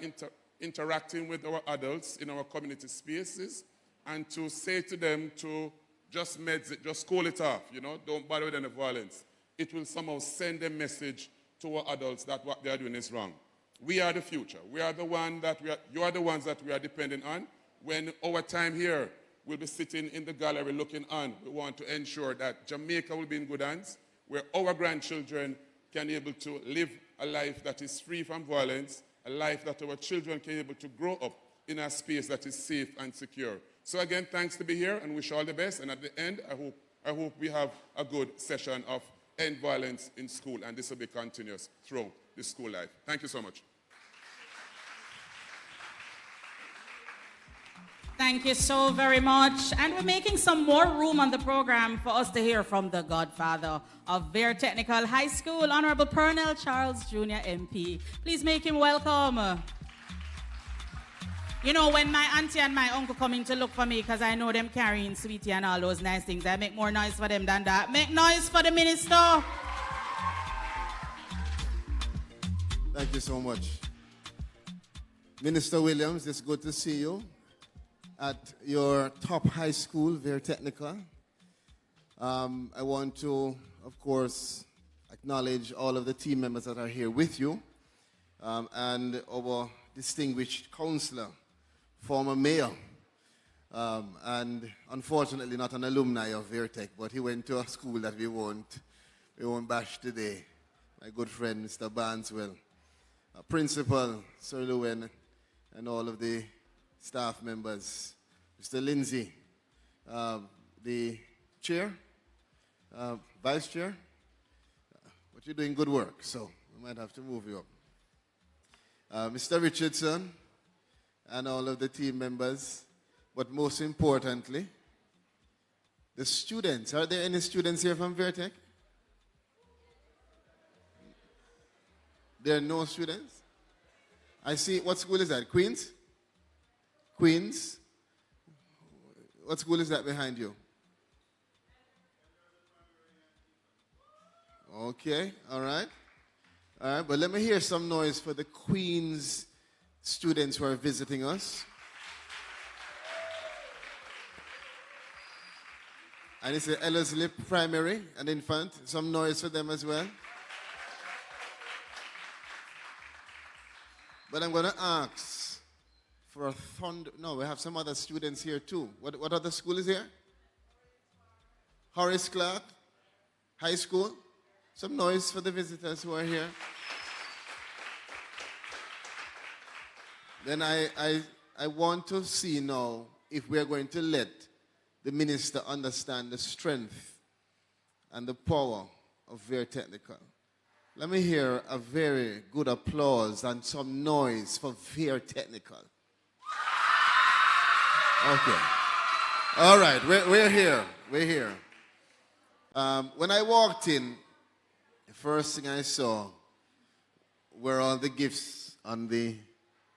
interacting with our adults in our community spaces and to say to them to just Medz It, just call it off, you know, don't bother with any violence, it will somehow send a message to our adults that what they are doing is wrong. We are the future. We are the one that you are the ones that we are depending on. When our time here will be sitting in the gallery looking on, we want to ensure that Jamaica will be in good hands, where our grandchildren can be able to live a life that is free from violence, a life that our children can be able to grow up in a space that is safe and secure. So again, thanks to be here and wish you all the best. And at the end, I hope we have a good session of end violence in school, and this will be continuous throughout the school life. Thank you so much. Thank you so very much. And we're making some more room on the program for us to hear from the godfather of Bear Technical High School, Honorable Pernell Charles Jr. MP. Please make him welcome. You know, when my auntie and my uncle come in to look for me, because I know them carrying sweetie and all those nice things, I make more noise for them than that. Make noise for the minister. Thank you so much. Minister Williams, it's good to see you. at your top high school, very technical. I want to, of course, acknowledge all of the team members that are here with you, and our distinguished counselor, former mayor, and unfortunately not an alumni of Vertec, but he went to a school that we won't bash today. My good friend, Mr. Barnswell, Principal Sir Lewin, and all of the staff members, Mr. Lindsay, the chair, vice chair, but you're doing good work, so we might have to move you up. Mr. Richardson, and all of the team members, but most importantly, the students. Are there any students here from Vertec? There are no students? I see. What school is that? Queens? Queens? What school is that behind you? Okay, all right. All right, but let me hear some noise for the Queens students who are visiting us. And it's the Ellerslie Primary and Infant. Some noise for them as well. But I'm going to ask for a thunder. No, we have some other students here too. What other school is here? Horace Clark High School. Some noise for the visitors who are here. Then I want to see now if we are going to let the minister understand the strength and the power of Very Technical. Let me hear a very good applause and some noise for Very Technical. Okay. All right, we're here. We're here. When I walked in, the first thing I saw were all the gifts on the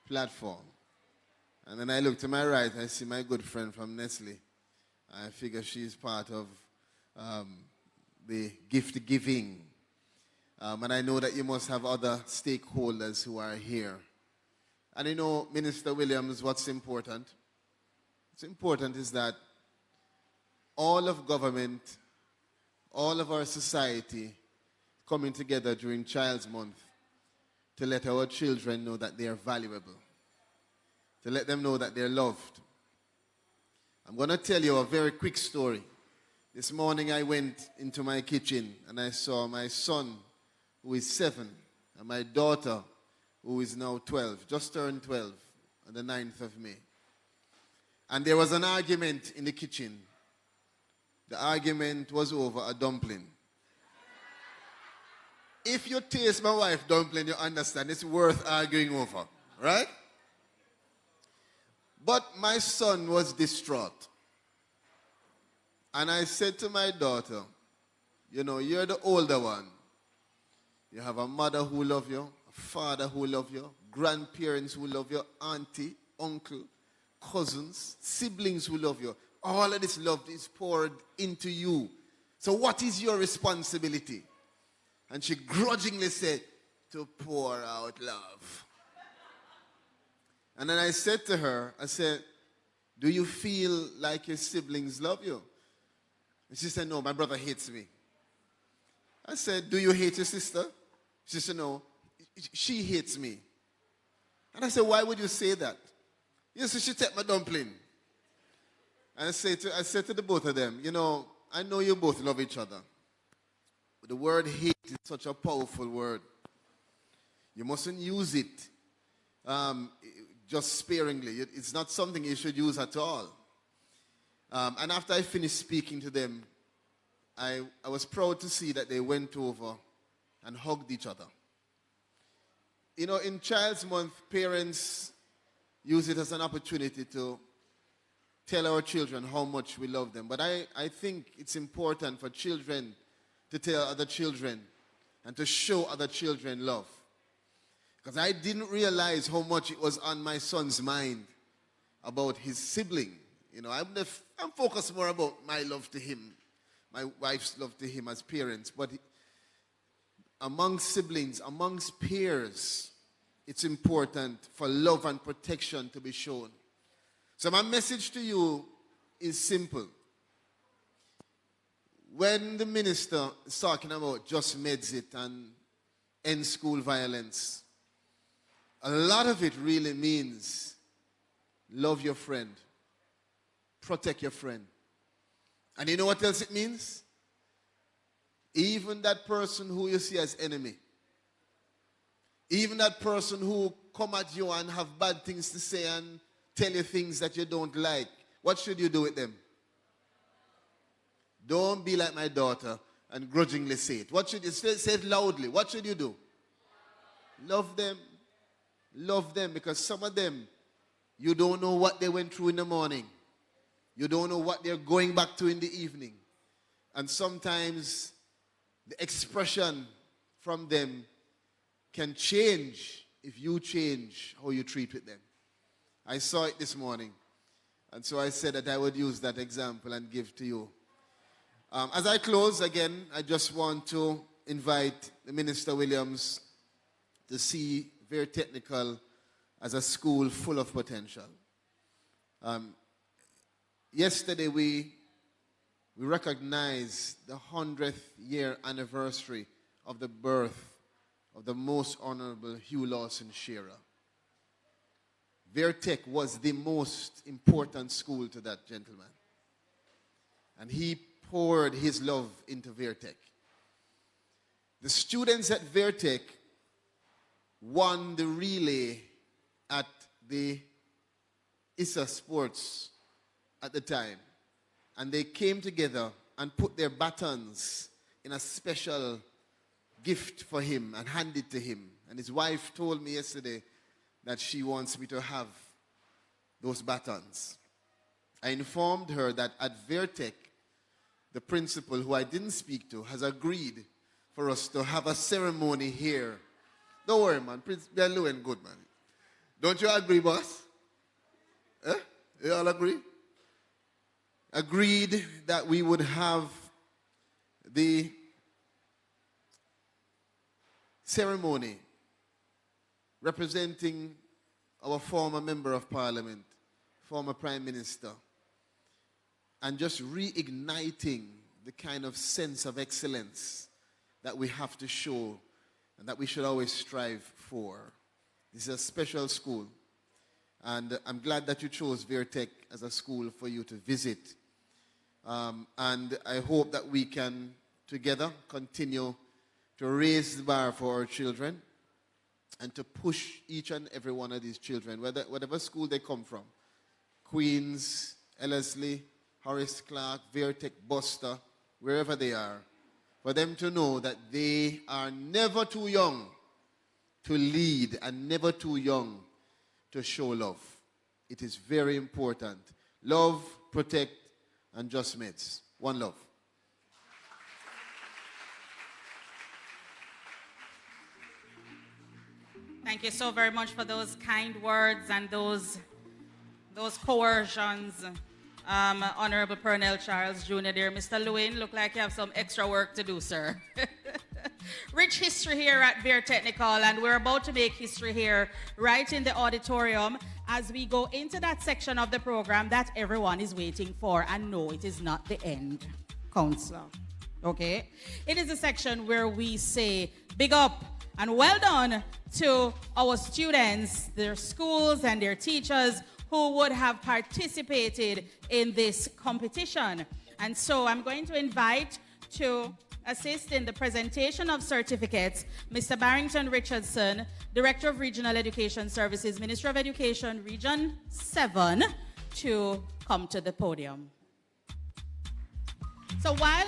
platform. And then I look to my right, I see my good friend from Nestle. I figure she's part of the gift giving. And I know that you must have other stakeholders who are here. And you know, Minister Williams, what's important? What's important is that all of government, all of our society coming together during Child's Month to let our children know that they are valuable, to let them know that they're loved. I'm going to tell you a very quick story. This morning I went into my kitchen and I saw my son, who is 7, and my daughter, who is now 12, just turned 12 on the 9th of May. And there was an argument in the kitchen. The argument was over a dumpling. If you taste my wife's dumpling, you understand it's worth arguing over, right? But my son was distraught. And I said to my daughter, you know, you're the older one. You have a mother who loves you, a father who loves you, grandparents who love you, auntie, uncle, cousins, siblings who love you. All of this love is poured into you. So what is your responsibility? And she grudgingly said, to pour out love. And then I said to her, I said, do you feel like your siblings love you? And she said, no, my brother hates me. I said, do you hate your sister? She said, no, she hates me. And I said, why would you say that? Yes, she take my dumpling. And I said to the both of them, you know, I know you both love each other. But the word hate is such a powerful word. You mustn't use it just sparingly. It's not something you should use at all. And after I finished speaking to them, I was proud to see that they went over and hugged each other. You know, in Child's Month, parents use it as an opportunity to tell our children how much we love them. But I think it's important for children to tell other children and to show other children love. Because I didn't realize how much it was on my son's mind about his sibling. You know, I'm focused more about my love to him, my wife's love to him as parents. But amongst siblings, amongst peers, it's important for love and protection to be shown. So my message to you is simple. When the minister is talking about just Medz It and end school violence, a lot of it really means love your friend, protect your friend. And you know what else it means? Even that person who you see as enemy, even that person who come at you and have bad things to say and tell you things that you don't like, what should you do with them? Don't be like my daughter and grudgingly say it. What should you say it loudly? What should you do? Love them. Love them, because some of them, you don't know what they went through in the morning. You don't know what they're going back to in the evening. And sometimes the expression from them can change if you change how you treat with them. I saw it this morning. And so I said that I would use that example and give to you. As I close, again, I just want to invite the Minister Williams to see Very Technical as a school full of potential. Yesterday, we recognized the 100th year anniversary of the birth of the most honorable Hugh Lawson Shearer. Vertech was the most important school to that gentleman. And he poured his love into Vertech. The students at Vertech won the relay at the ISA Sports at the time. And they came together and put their batons in a special gift for him and handed it to him. And his wife told me yesterday that she wants me to have those batons. I informed her that at Vertech, the principal, who I didn't speak to, has agreed for us to have a ceremony here. Don't worry, man. Prince Lewin, good, man. Don't you agree, boss? Eh? You all agree? Agreed that we would have the ceremony representing our former member of parliament, former prime minister, and just reigniting the kind of sense of excellence that we have to show and that we should always strive for. This is a special school, and I'm glad that you chose Vertech as a school for you to visit. And I hope that we can together continue to raise the bar for our children and to push each and every one of these children, whatever school they come from, Queens, Ellerslie, Horace Clark, Vertech, Buster, wherever they are, for them to know that they are never too young to lead and never too young to show love. It is very important. Love, protect, and just Medz. One love. Thank you so very much for those kind words and those coercions. Honorable Purnell Charles Jr. there. Mr. Lewin, look like you have some extra work to do, sir. Rich history here at Beer Technical, and we're about to make history here right in the auditorium as we go into that section of the program that everyone is waiting for. And no, it is not the end, Counselor. Okay? It is a section where we say big up and well done to our students, their schools, and their teachers who would have participated in this competition. And so I'm going to invite to assist in the presentation of certificates Mr. Barrington Richardson, Director of Regional Education Services, Minister of Education, Region 7, to come to the podium. So while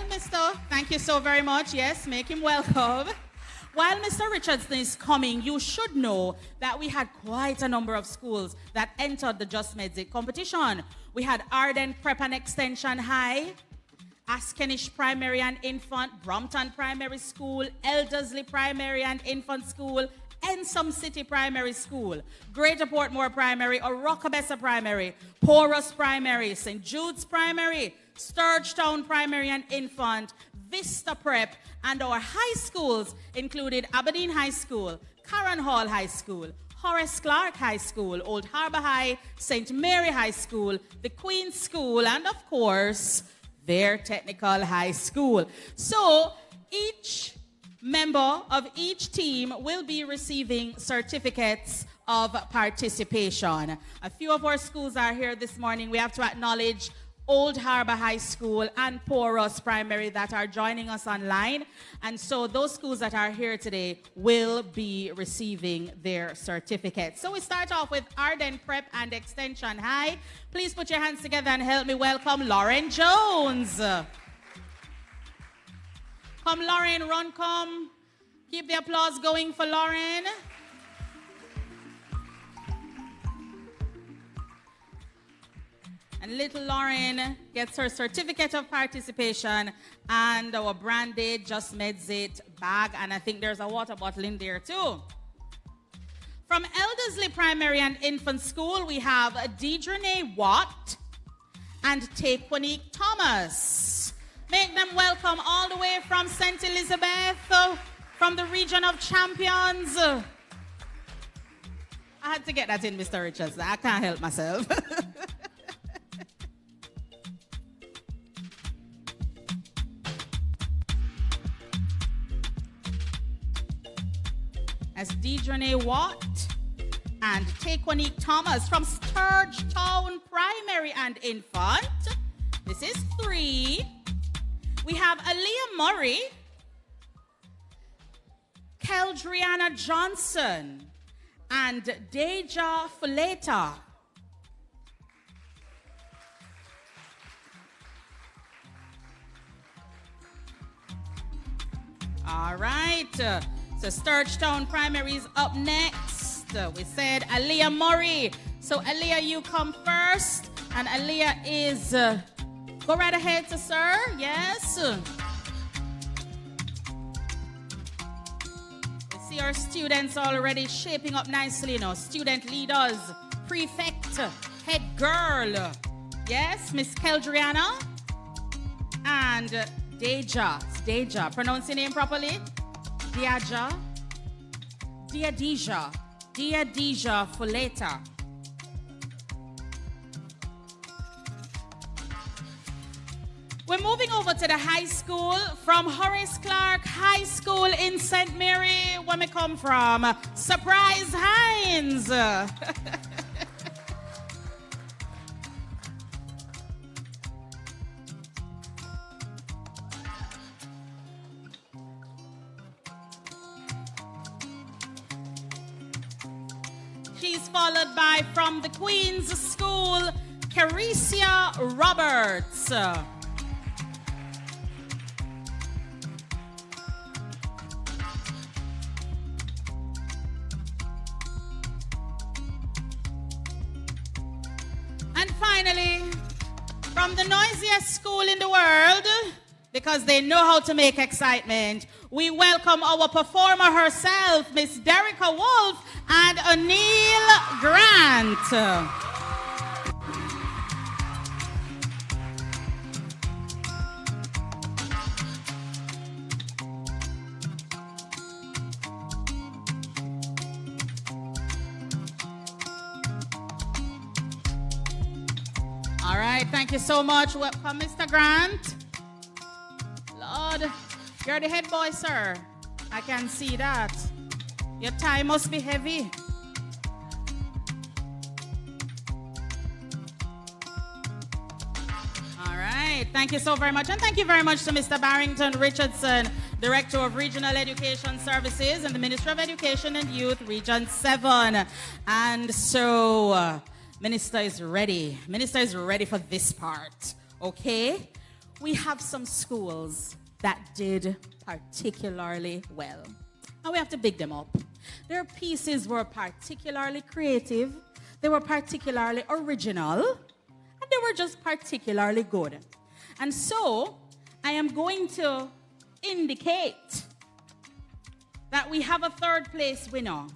thank you so very much, yes, make him welcome. While Mr. Richardson is coming, you should know that we had quite a number of schools that entered the Just Medz It competition. We had Arden Prep and Extension High, Askenish Primary and Infant, Brompton Primary School, Eldersley Primary and Infant School, Ensom City Primary School, Greater Portmore Primary, Orocabessa Primary, Porus Primary, St. Jude's Primary, Sturgetown Primary and Infant, Vista Prep, and our high schools included Aberdeen High School, Curran Hall High School, Horace Clark High School, Old Harbor High, St. Mary High School, the Queen's School, and of course, their technical high school. So each member of each team will be receiving certificates of participation. A few of our schools are here this morning. We have to acknowledge Old Harbor High School and Porus Primary that are joining us online. And so those schools that are here today will be receiving their certificates. So we start off with Arden Prep and Extension High. Please put your hands together and help me welcome Lauren Jones. Come, Lauren, run, come. Keep the applause going for Lauren. And little Lauren gets her certificate of participation and our branded Just Medz It bag. And I think there's a water bottle in there too. From Eldersley Primary and Infant School, we have Deidre Watt and Taekwonique Thomas. Make them welcome all the way from St. Elizabeth, from the region of Champions. I had to get that in, Mr. Richards. I can't help myself. As Deidre Watt and Taekwonique Thomas from Sturgetown Primary and Infant. This is 3. We have Aaliyah Murray, Keldriana Johnson, and Deja Fuleta. All right. So Sturgetown Primary is up next. We said Aaliyah Murray. So Aaliyah, you come first. And Aaliyah is, go right ahead to sir. Yes. We see our students already shaping up nicely, you know. Student leaders, prefect, head girl. Yes, Miss Keldriana. And Deja. It's Deja. Pronounce your name properly. Deja Fuleta. We're moving over to the high school from Horace Clark High School in St. Mary, where we come from. Surprise Hines. She's followed by, from the Queen's School, Caricia Roberts. And finally, from the noisiest school in the world, because they know how to make excitement, we welcome our performer herself, Miss Derica Wolf and O'Neill Grant. All right, thank you so much. Welcome, Mr. Grant. Lord, you're the head boy, sir. I can see that. Your tie must be heavy. All right. Thank you so very much. And thank you very much to Mr. Barrington Richardson, Director of Regional Education Services in the Ministry of Education and Youth, Region 7. And so, Minister is ready. Minister is ready for this part. Okay? We have some schools that did particularly well. And we have to big them up. Their pieces were particularly creative, they were particularly original, and they were just particularly good. And so, I am going to indicate that we have a third place winner.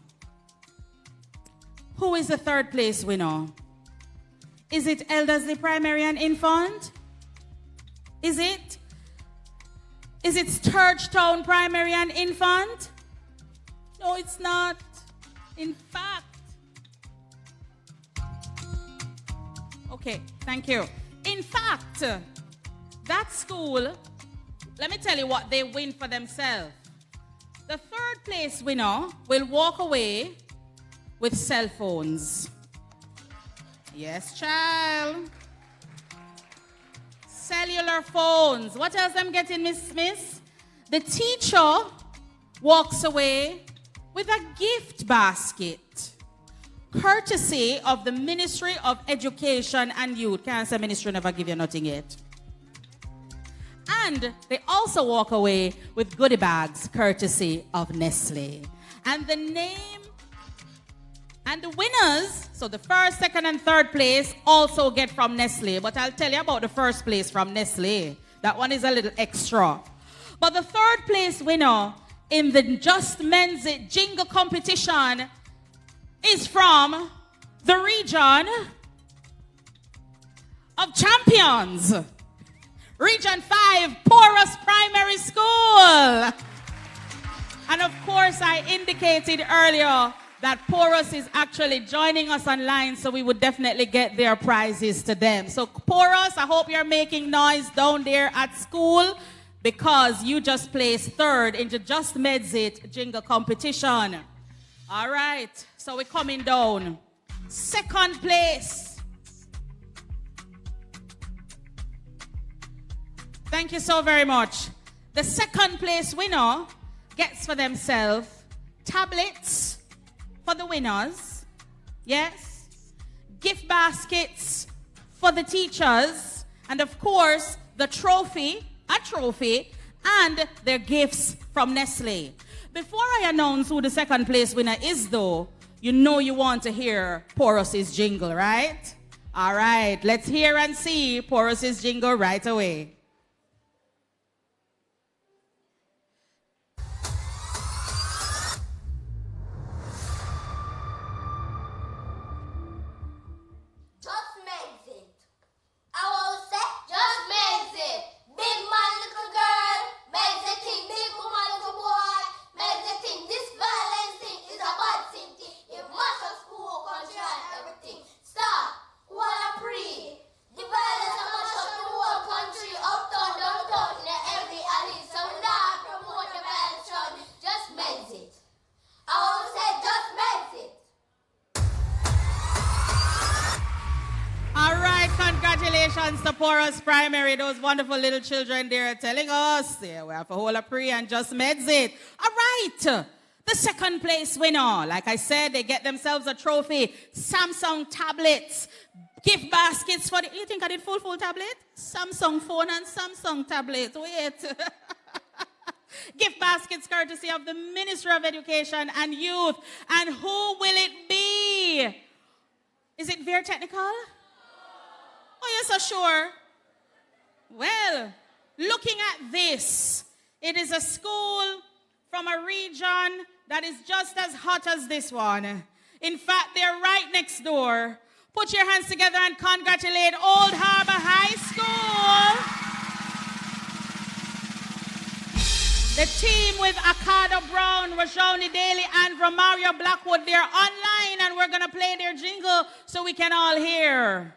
Who is the third place winner? Is it Eldersley Primary and Infant? Is it Sturgetown Primary and Infant? No, it's not. In fact, Okay, thank you. In fact, that school, let me tell you what they win for themselves. The third place winner will walk away with cell phones. Yes, child. Cellular phones. What else I'm getting, Miss Smith? The teacher walks away with a gift basket, courtesy of the Ministry of Education and Youth. Can't say ministry never give you nothing yet. And they also walk away with goodie bags, courtesy of Nestle. And the name and the winners, so the first, second, and third place also get from Nestle. But I'll tell you about the first place from Nestle. That one is a little extra. But the third place winner in the Just Medz It Jingle competition is from the region of champions. Region 5, Porous Primary School. And of course, I indicated earlier that Porous is actually joining us online, so we would definitely get their prizes to them. So Porous, I hope you're making noise down there at school because you just placed third into Just Medz It Jingle competition. All right, so we're coming down. Second place. Thank you so very much. The second place winner gets for themselves tablets for the winners. Yes. Gift baskets for the teachers. And of course, the trophy, a trophy, and their gifts from Nestle. Before I announce who the second place winner is though, you know you want to hear Porous' jingle, right? All right, let's hear and see Porous' jingle right away. Congratulations to Porous Primary, those wonderful little children there telling us we have to hold a prayer and just Medz It. All right, the second place winner, like I said, they get themselves a trophy, Samsung tablets, gift baskets for the, you think I did full tablet? Samsung phone and Samsung tablet, wait. Gift baskets courtesy of the Ministry of Education and Youth. And who will it be? Is it very technical? Oh, you're so sure? Well, looking at this, it is a school from a region that is just as hot as this one. In fact, they're right next door. Put your hands together and congratulate Old Harbor High School. The team with Akada Brown, Rajoni Daly, and Romario Blackwood, they're online and we're going to play their jingle so we can all hear.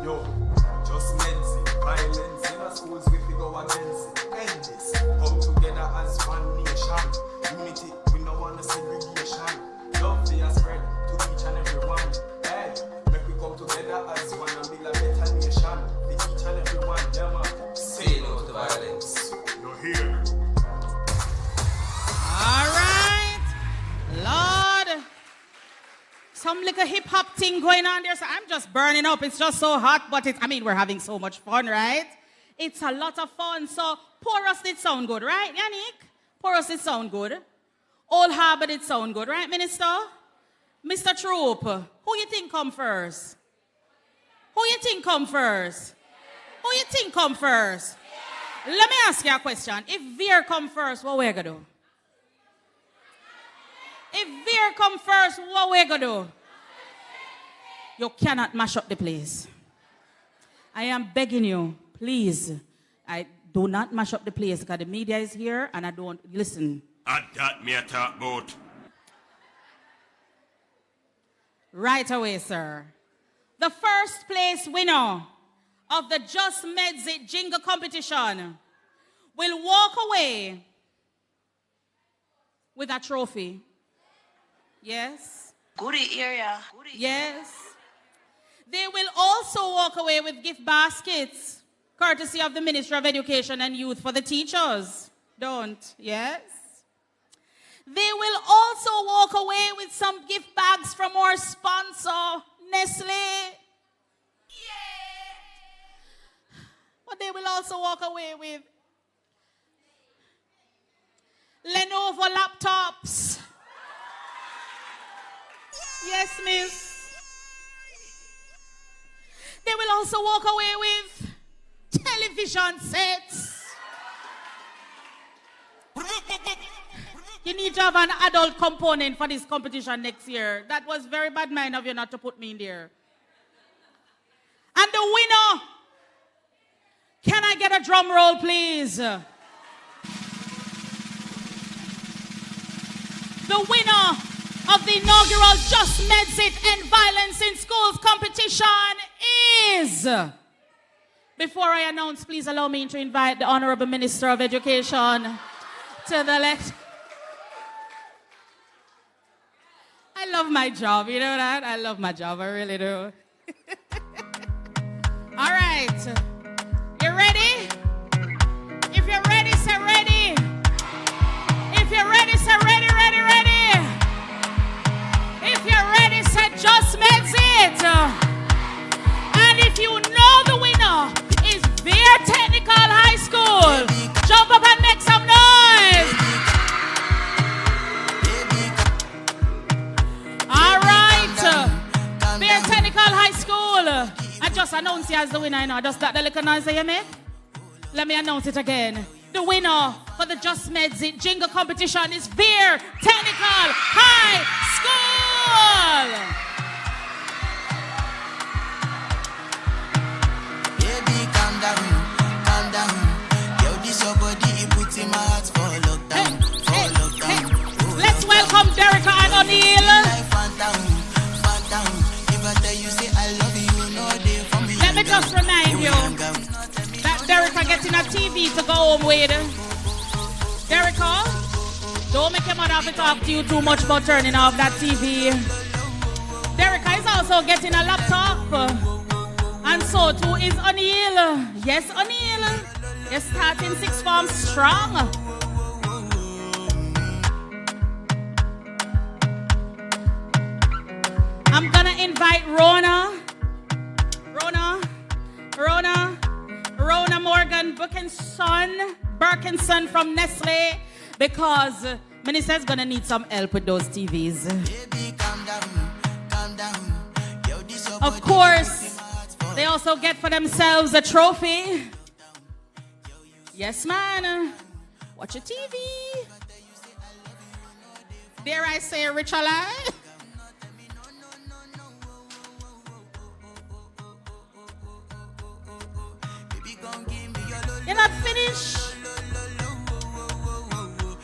Yo, just Medz It. Violence in the schools, we go against it. End this. Come together as one nation. Unity, we no want to segregation. Love they are spread to each and every one. Hey, make we come together as one and build a better nation. For each and every one, yeah man. Say no to violence. You're here. All right, Lord. Some little hip-hop thing going on there, so I'm just burning up. It's just so hot, but it's, I mean, we're having so much fun, right? It's a lot of fun, so Porous did sound good, right, Yannick? Porous did sound good. Old Harbor did sound good, right, Minister? Mr. Troop, who you think come first? Who you think come first? Who you think come first? Let me ask you a question. If Veer come first, what we gonna do? If Veer come first, what we gonna do? You cannot mash up the place. I am begging you, please, I do not mash up the place because the media is here and I don't listen. At that me I talk about. Right away, sir. The first place winner of the Just Medz It Jingle competition will walk away with a trophy. Yes. Goodie area. Yes. They will also walk away with gift baskets, courtesy of the Ministry of Education and Youth for the teachers. Don't. Yes. They will also walk away with some gift bags from our sponsor, Nestle. Yeah. But they will also walk away with Lenovo laptops. Yes, miss. They will also walk away with television sets. You need to have an adult component for this competition next year. That was very bad mind of you not to put me in there. And the winner, can I get a drum roll, please? The winner of the inaugural Just Medz It End Violence in Schools competition is... Before I announce, please allow me to invite the Honorable Minister of Education to the left. I love my job, you know that? I love my job, I really do. All right. You ready? If you're ready, say ready. If you're ready, say ready, ready, ready. If you're ready, say Just Medz It. And if you know the winner is Beer Technical High School, jump up and make some noise. All right. Beer Technical High School. I just announced you as the winner, you know. Just that the little noise that you make. Let me announce it again. The winner for the Just Medz It Jingle competition is Beer Technical High School. Baby, calm down, calm down. Yo, this your body, it puts in my heart for lockdown, for lockdown. Let's welcome Derek and O'Neill. If I tell you, say I love you, know they for me. Let me just remind you that Derek are getting a TV to go home with. Derek, don't make your mother have to talk to you too much about turning off that TV. Derek is also getting a laptop. And so too is O'Neill. Yes, O'Neill. You're starting 6th form strong. I'm gonna invite Rona Morgan Birkinson from Nestle, because Minister's gonna need some help with those TVs. Of course, they also get for themselves a trophy. Yes, man. Watch your TV. Dare I say rich alive? You're not finished?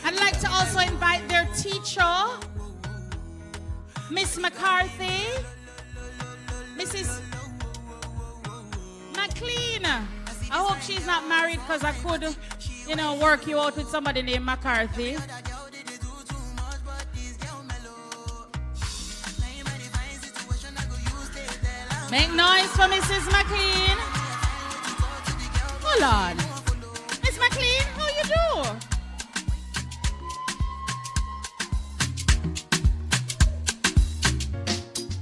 I'd like to also invite their teacher, Miss McCarthy, Mrs. McLean. I hope she's not married, because I could, work you out with somebody named McCarthy. Make noise for Mrs. McLean. Hold on. Miss McLean, how you do?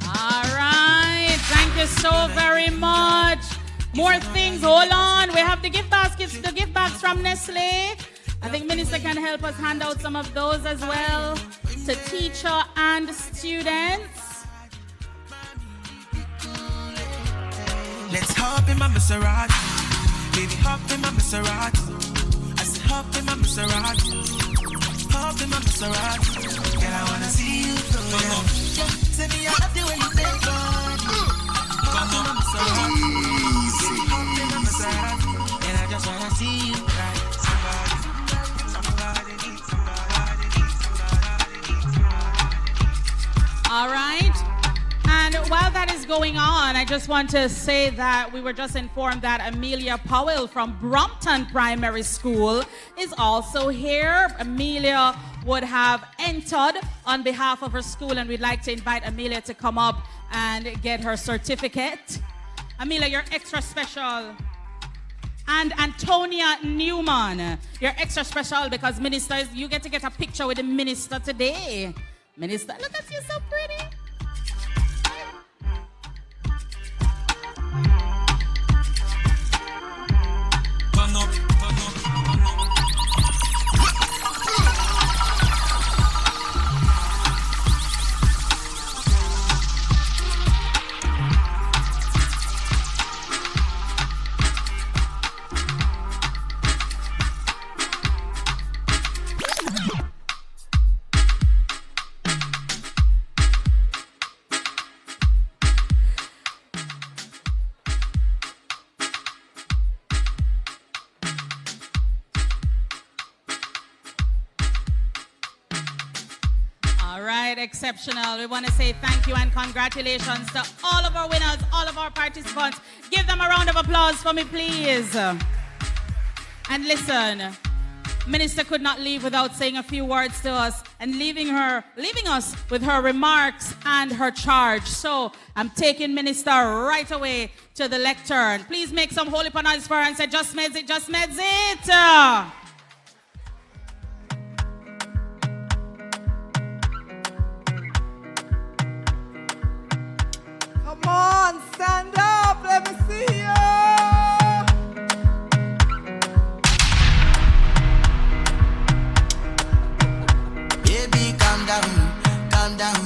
All right. Thank you so very much. More things. Hold on. We have the gift baskets, the gift bags from Nestle. I think Minister can help us hand out some of those as well to teacher and students. Let's hop in my Maserati. Baby, hop in my Maserati. I said hop in my Maserati. Hop in my Maserati. Girl, I wanna see you flow down. Say me I love the way you bend down. Hop in my Maserati. wanna see you cry. All right. And while that is going on, I just want to say that we were just informed that Amelia Powell from Brompton Primary School is also here. Amelia would have entered on behalf of her school, and we'd like to invite Amelia to come up and get her certificate. Amelia, you're extra special. And Antonia Newman, you're extra special because ministers, you get to get a picture with the minister today. Minister, look at you, so pretty. Exceptional. We want to say thank you and congratulations to all of our winners, all of our participants. Give them a round of applause for me, please. And listen, Minister could not leave without saying a few words to us and leaving us with her remarks and her charge. So I'm taking Minister right away to the lectern. Please make some holy noise for her and say, just Medz it, just Medz it. Come on, stand up. Let me see you. Baby, calm down, calm down.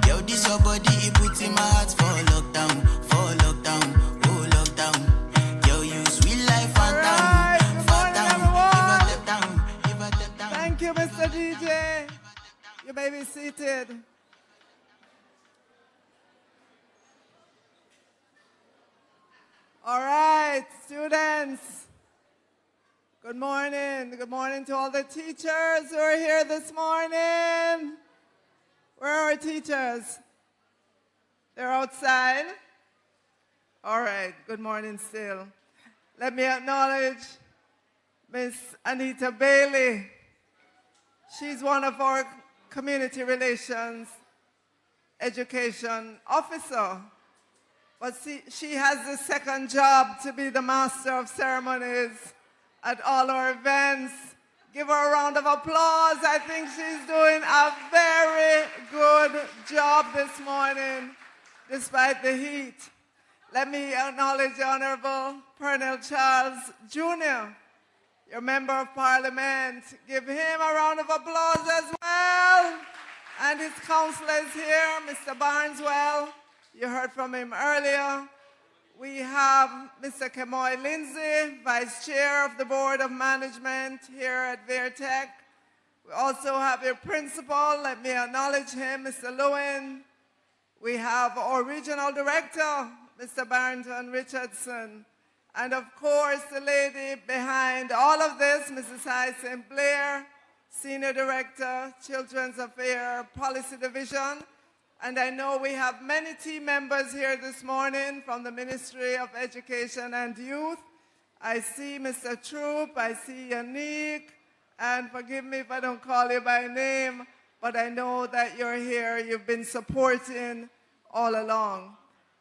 Yo, this your body, it puts in my heart for lockdown, oh lockdown. Yo, you sweet life, phantom, phantom. Thank you, Mr. DJ. You may be seated. All right, students. Good morning. Good morning to all the teachers who are here this morning. Where are our teachers? They're outside? All right, good morning still. Let me acknowledge Miss Anita Bailey. She's one of our community relations education officer. But she has the second job to be the master of ceremonies at all our events. Give her a round of applause. I think she's doing a very good job this morning, despite the heat. Let me acknowledge the Honorable Pernell Charles Jr., your Member of Parliament. Give him a round of applause as well. And his councillors here, Mr. Barneswell. You heard from him earlier. We have Mr. Kemoy Lindsay, Vice Chair of the Board of Management here at VeerTech. We also have your principal. Let me acknowledge him, Mr. Lewin. We have our Regional Director, Mr. Barrington Richardson. And of course, the lady behind all of this, Mrs. Hyacinth Blair, Senior Director, Children's Affairs Policy Division. And I know we have many team members here this morning from the Ministry of Education and Youth. I see Mr. Troop, I see Yannick, and forgive me if I don't call you by name, but I know that you're here. You've been supporting all along.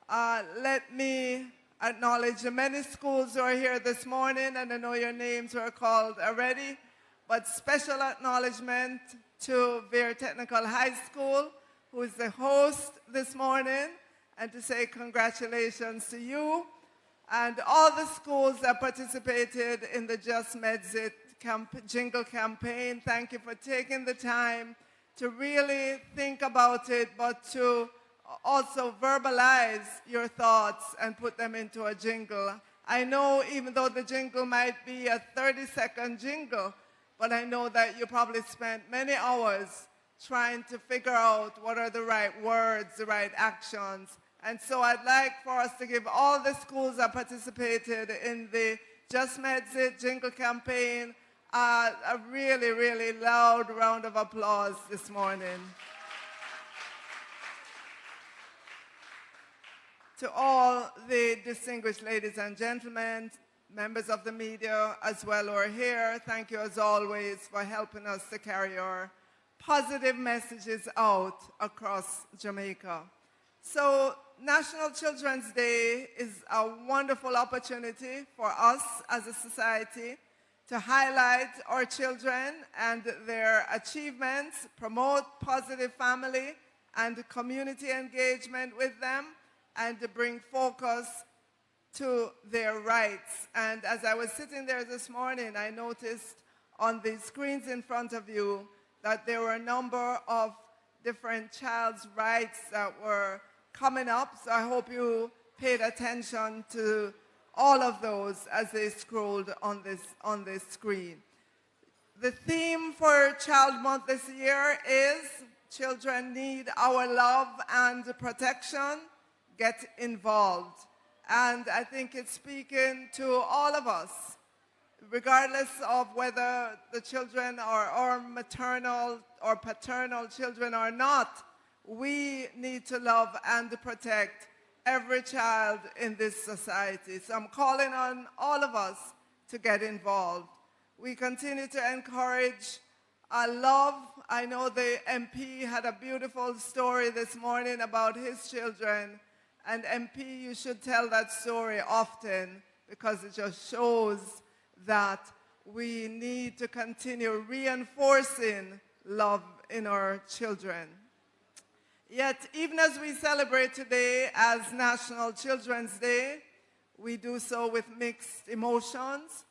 Let me acknowledge the many schools who are here this morning, and I know your names were called already, but special acknowledgement to Veer Technical High School, who is the host this morning, and to say congratulations to you and all the schools that participated in the Just Medz It Jingle campaign. Thank you for taking the time to really think about it, but to also verbalize your thoughts and put them into a jingle. I know even though the jingle might be a 30-second jingle, but I know that you probably spent many hours trying to figure out what are the right words, the right actions. And so I'd like for us to give all the schools that participated in the Just Medz It Jingle campaign. A really, really loud round of applause this morning. To all the distinguished ladies and gentlemen, members of the media as well who are here, thank you as always for helping us to carry our positive messages out across Jamaica. So National Children's Day is a wonderful opportunity for us as a society to highlight our children and their achievements, promote positive family and community engagement with them, and to bring focus to their rights. And as I was sitting there this morning, I noticed on the screens in front of you that there were a number of different child's rights that were coming up. So I hope you paid attention to all of those as they scrolled on this screen. The theme for Child Month this year is Children Need Our Love and Protection. Get involved. And I think it's speaking to all of us, regardless of whether the children are our maternal or paternal children or not. We need to love and protect every child in this society. So I'm calling on all of us to get involved. We continue to encourage love. I know the MP had a beautiful story this morning about his children. And MP, you should tell that story often because it just shows that we need to continue reinforcing love in our children. Yet, even as we celebrate today as National Children's Day, we do so with mixed emotions.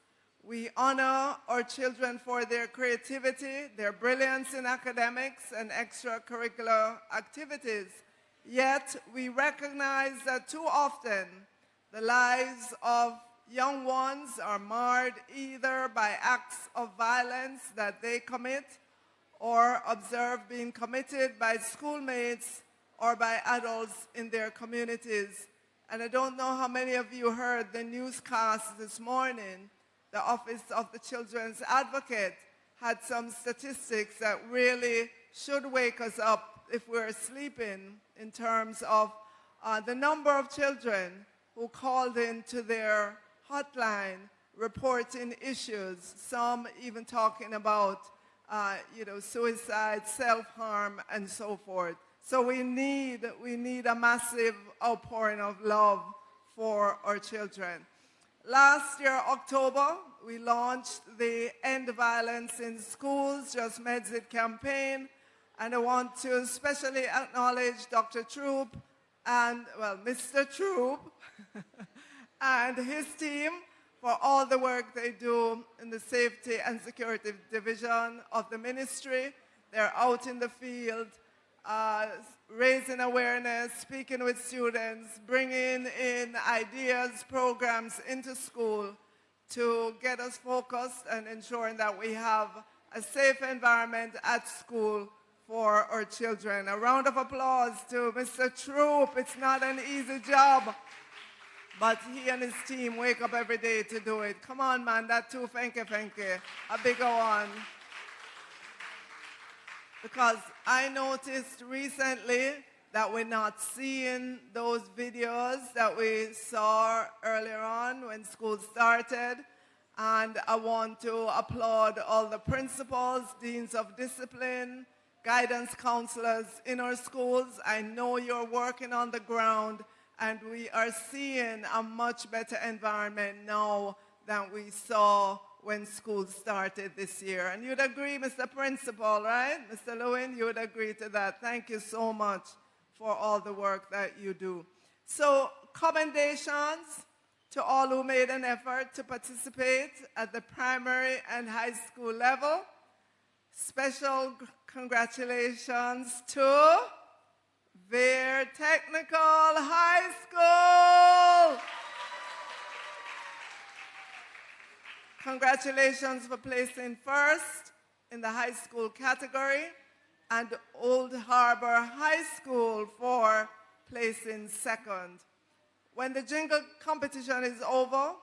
We honor our children for their creativity, their brilliance in academics and extracurricular activities. Yet, we recognize that too often the lives of young ones are marred either by acts of violence that they commit or observe being committed by schoolmates or by adults in their communities. And I don't know how many of you heard the newscast this morning. The Office of the Children's Advocate had some statistics that really should wake us up if we're sleeping in terms of the number of children who called into their hotline reporting issues, some even talking about suicide, self-harm, and so forth. So we need a massive outpouring of love for our children. Last year, October, we launched the End Violence in Schools, Just Medz It campaign. And I want to especially acknowledge Dr. Troop and, well, Mr. Troop and his team for all the work they do in the Safety and Security Division of the ministry. They're out in the field, raising awareness, speaking with students, bringing in ideas, programs into school to get us focused and ensuring that we have a safe environment at school for our children. A round of applause to Mr. Troop. It's not an easy job, but he and his team wake up every day to do it. Come on, man, that too, thank you. A bigger one. Because I noticed recently that we're not seeing those videos that we saw earlier on when school started. And I want to applaud all the principals, deans of discipline, guidance counselors in our schools. I know you're working on the ground, and we are seeing a much better environment now than we saw when school started this year. And you'd agree, Mr. Principal, right? Mr. Lewin, you would agree to that. Thank you so much for all the work that you do. So, commendations to all who made an effort to participate at the primary and high school level. Special congratulations to Veer Technical High School. Congratulations for placing first in the high school category, and Old Harbor High School for placing second. When the Jingle competition is over,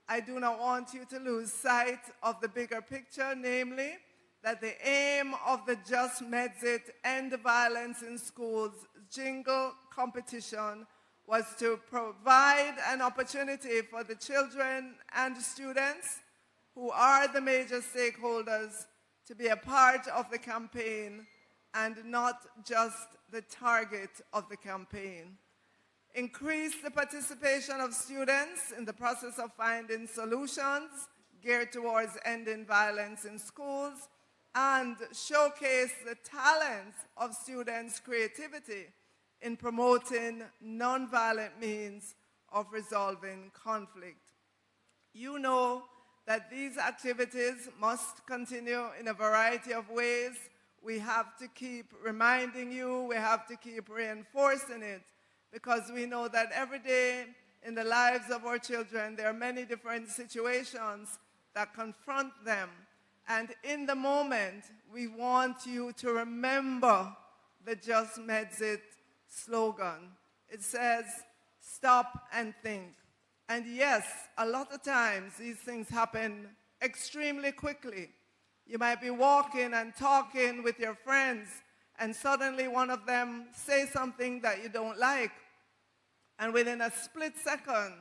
I do not want you to lose sight of the bigger picture, namely that the aim of the Just Medz It End Violence in Schools Jingle competition was to provide an opportunity for the children and students who are the major stakeholders to be a part of the campaign and not just the target of the campaign. Increase the participation of students in the process of finding solutions geared towards ending violence in schools, and showcase the talents of students' creativity in promoting nonviolent means of resolving conflict. You know that these activities must continue in a variety of ways. We have to keep reminding you, we have to keep reinforcing it, because we know that every day in the lives of our children, there are many different situations that confront them. And in the moment, we want you to remember the Just Medz It slogan. It says, stop and think. And yes, a lot of times these things happen extremely quickly. You might be walking and talking with your friends, and suddenly one of them says something that you don't like. And within a split second,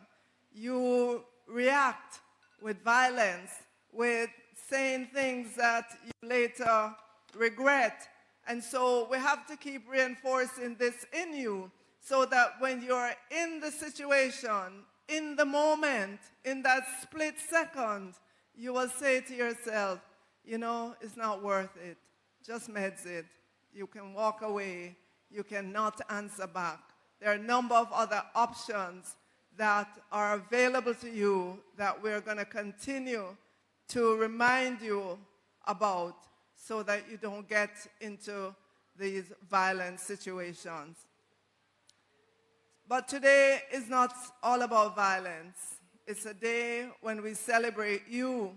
you react with violence, with saying things that you later regret. And so we have to keep reinforcing this in you, so that when you're in the situation, in the moment, in that split second, you will say to yourself, you know, it's not worth it. Just Medz It. You can walk away. You cannot answer back. There are a number of other options that are available to you that we're going to continue to remind you about, so that you don't get into these violent situations. But today is not all about violence. It's a day when we celebrate you,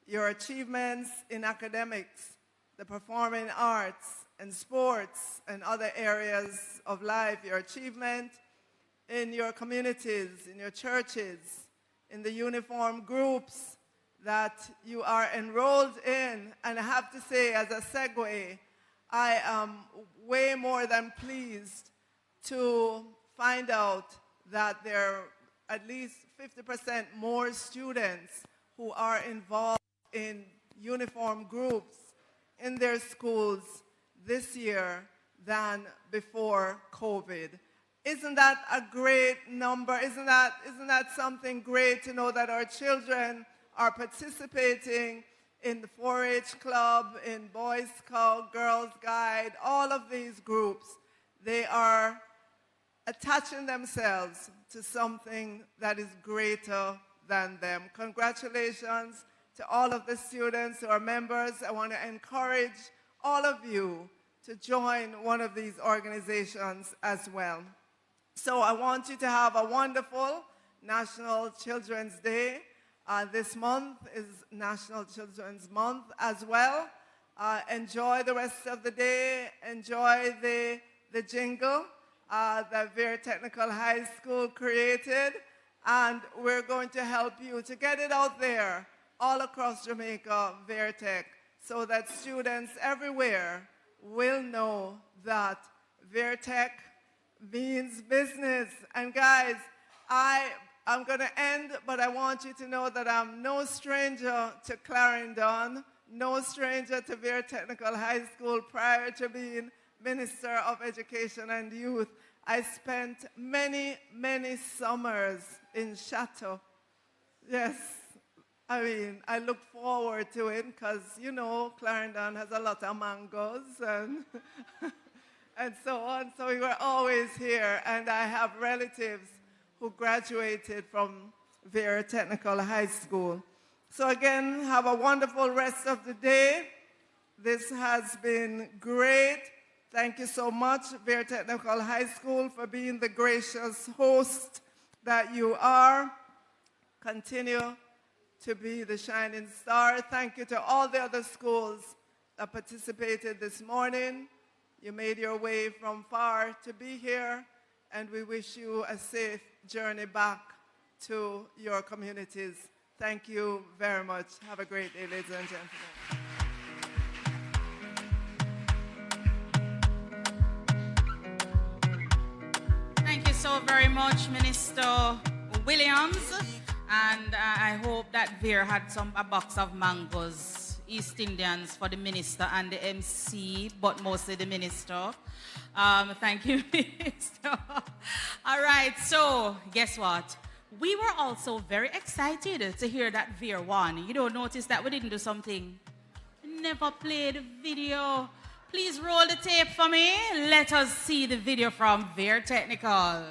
your achievements in academics, the performing arts and sports and other areas of life, your achievement in your communities, in your churches, in the uniform groups that you are enrolled in. And I have to say, as a segue, I am way more than pleased to find out that there are at least 50% more students who are involved in uniform groups in their schools this year than before COVID. Isn't that a great number? Isn't that something great to know that our children are participating in the 4-H club, in Boy Scout, Girls Guide, all of these groups? They are attaching themselves to something that is greater than them. Congratulations to all of the students who are members. I want to encourage all of you to join one of these organizations as well. So I want you to have a wonderful National Children's Day. This month is National Children's Month as well. Enjoy the rest of the day. Enjoy the jingle that Vera Technical High School created. And we're going to help you to get it out there all across Jamaica, Veritech, so that students everywhere will know that Veritech means business. And guys, I'm going to end, but I want you to know that I'm no stranger to Clarendon, no stranger to Vera Technical High School. Prior to being Minister of Education and Youth, I spent many, many summers in Chateau. Yes, I mean, I look forward to it because, you know, Clarendon has a lot of mangoes and, and so on. So we were always here, and I have relatives who graduated from Vera Technical High School. So again, have a wonderful rest of the day. This has been great. Thank you so much, Vera Technical High School, for being the gracious host that you are. Continue to be the shining star. Thank you to all the other schools that participated this morning. You made your way from far to be here, and we wish you a safe journey back to your communities. Thank you very much. Have a great day, ladies and gentlemen. Thank you so very much, Minister Williams. And I hope that Veer had a box of mangoes, East Indians for the minister and the MC, but mostly the minister. Thank you, Minister. All right, so guess what? We were also very excited to hear that Veer won. You don't notice that we didn't do something. Never played the video. Please roll the tape for me. Let us see the video from Veer Technical.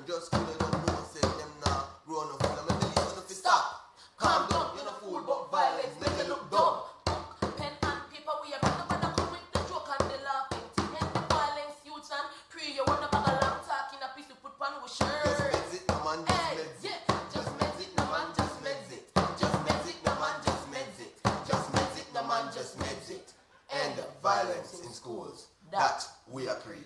Just kill it, don't know, say them now. Grown up, I'm a believe if you stop. Calm down, you're not fool, but violence make you look dumb. Pen and paper, we have nobody come with the joke and the laughing. End the violence, youths and pre, you want to bag a long talk in a piece to put on with shirt. Just Medz it, no man, just Medz it. Just Medz it, no man, just Medz it. Just Medz it, no man, just Medz it. Just Medz it, no man, just Medz it. End violence in schools. That we agree.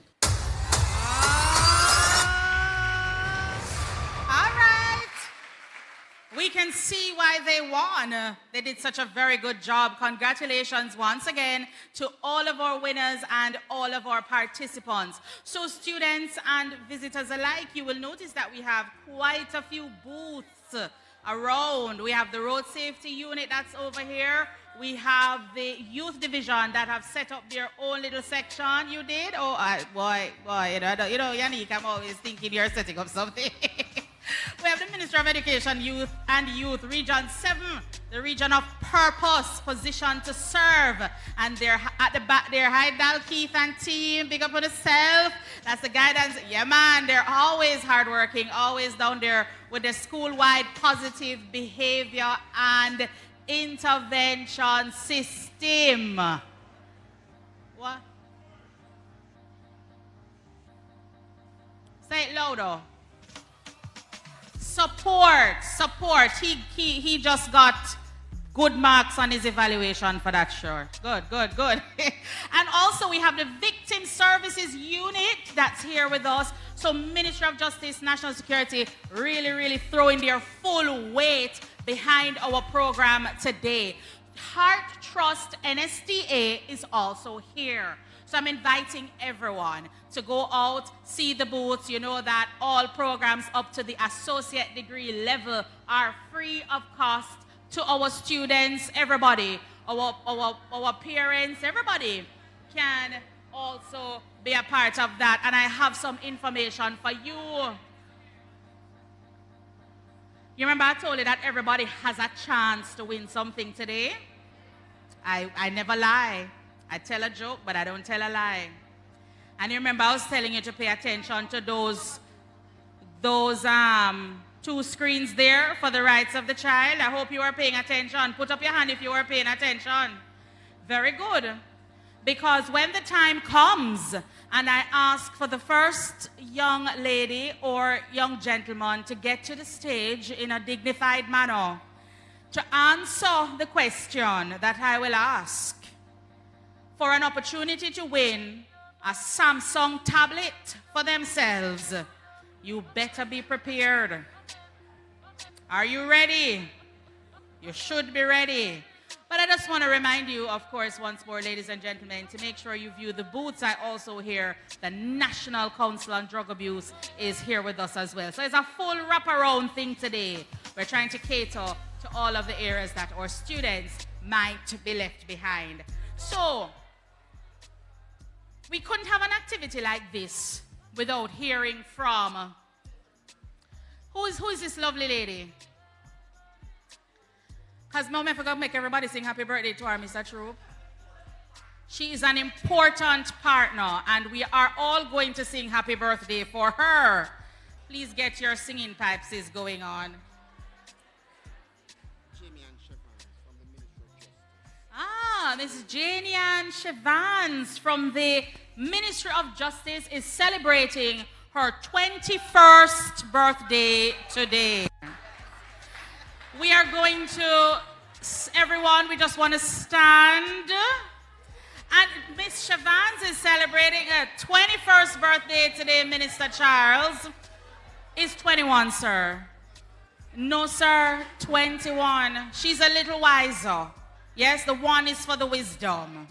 All right. We can see why they won. They did such a very good job. Congratulations once again to all of our winners and all of our participants. So students and visitors alike, you will notice that we have quite a few booths around. We have the road safety unit that's over here. We have the youth division that have set up their own little section. You did? Oh, boy, Yannick, I'm always thinking you're setting up something. We have the Ministry of Education, Youth and Youth, Region 7, the region of purpose, positioned to serve. And they're at the back there. Hi, Dal, Keith and team. Big up on yourself. That's the guidance. Yeah, man, they're always hardworking, always down there with the school-wide positive behavior and intervention system. What? Say it louder. Support. He just got good marks on his evaluation for that, sure. Good. And also we have the Victim Services Unit that's here with us. So Ministry of Justice, National Security, really throwing their full weight behind our program today. Heart Trust NSTA is also here. So I'm inviting everyone to go out, see the booths. You know that all programs up to the associate degree level are free of cost to our students, everybody, our parents, everybody can also be a part of that. And I have some information for you. You remember I told you that everybody has a chance to win something today? I never lie. I tell a joke, but I don't tell a lie. And you remember I was telling you to pay attention to those two screens there for the rights of the child. I hope you are paying attention. Put up your hand if you are paying attention. Very good. Because when the time comes and I ask for the first young lady or young gentleman to get to the stage in a dignified manner to answer the question that I will ask for an opportunity to win a Samsung tablet for themselves, you better be prepared. Are you ready? You should be ready. But I just want to remind you, of course, once more, ladies and gentlemen, to make sure you view the booths. I also hear the National Council on Drug Abuse is here with us as well. So it's a full wraparound thing today. We're trying to cater to all of the areas that our students might be left behind. So we couldn't have an activity like this without hearing from... Who is this lovely lady? Because now I forgot to make everybody sing happy birthday to her, Mr. Troop. She is an important partner, and we are all going to sing happy birthday for her. Please get your singing pipes going on. Miss Janie Ann Chevans from the Ministry of Justice is celebrating her 21st birthday today. We are going to, everyone, we just want to stand. And Miss Shavans is celebrating her 21st birthday today, Minister Charles. Is 21, sir? No, sir, 21. She's a little wiser. Yes, the one is for the wisdom.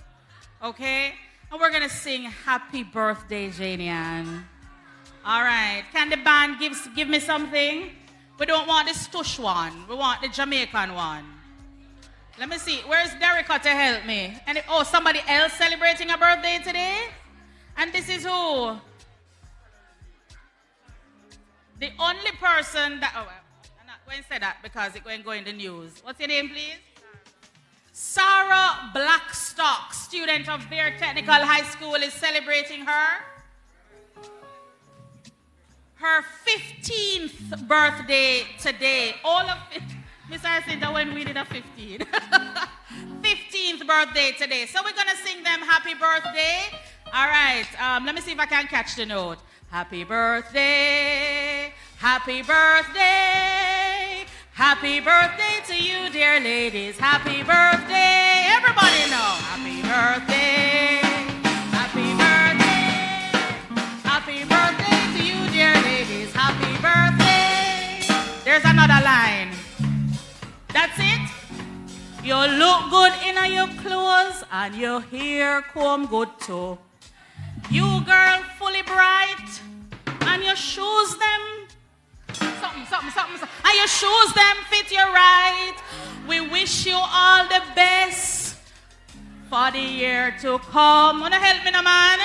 Okay? And we're going to sing Happy Birthday, Janie Ann. All right. Can the band give me something? We don't want the Stush one. We want the Jamaican one. Let me see. Where's Derica to help me? And somebody else celebrating a birthday today? And this is who? The only person that... Oh, I'm not going to say that because it's going to go in the news. What's your name, please? Sarah Blackstock, student of Bear Technical High School, is celebrating her 15th birthday today. All of it, Miss Arcinda, when we did a 15. 15th birthday today. So we're going to sing them happy birthday. All right, let me see if I can catch the note. Happy birthday, happy birthday. Happy birthday to you, dear ladies. Happy birthday. Everybody know. Happy birthday. Happy birthday. Happy birthday to you, dear ladies. Happy birthday. There's another line. That's it. You look good in your clothes and your hair comb good too. You girl fully bright and your shoes them. Something. And your shoes them fit you right. We wish you all the best for the year to come. Wanna help me, no man?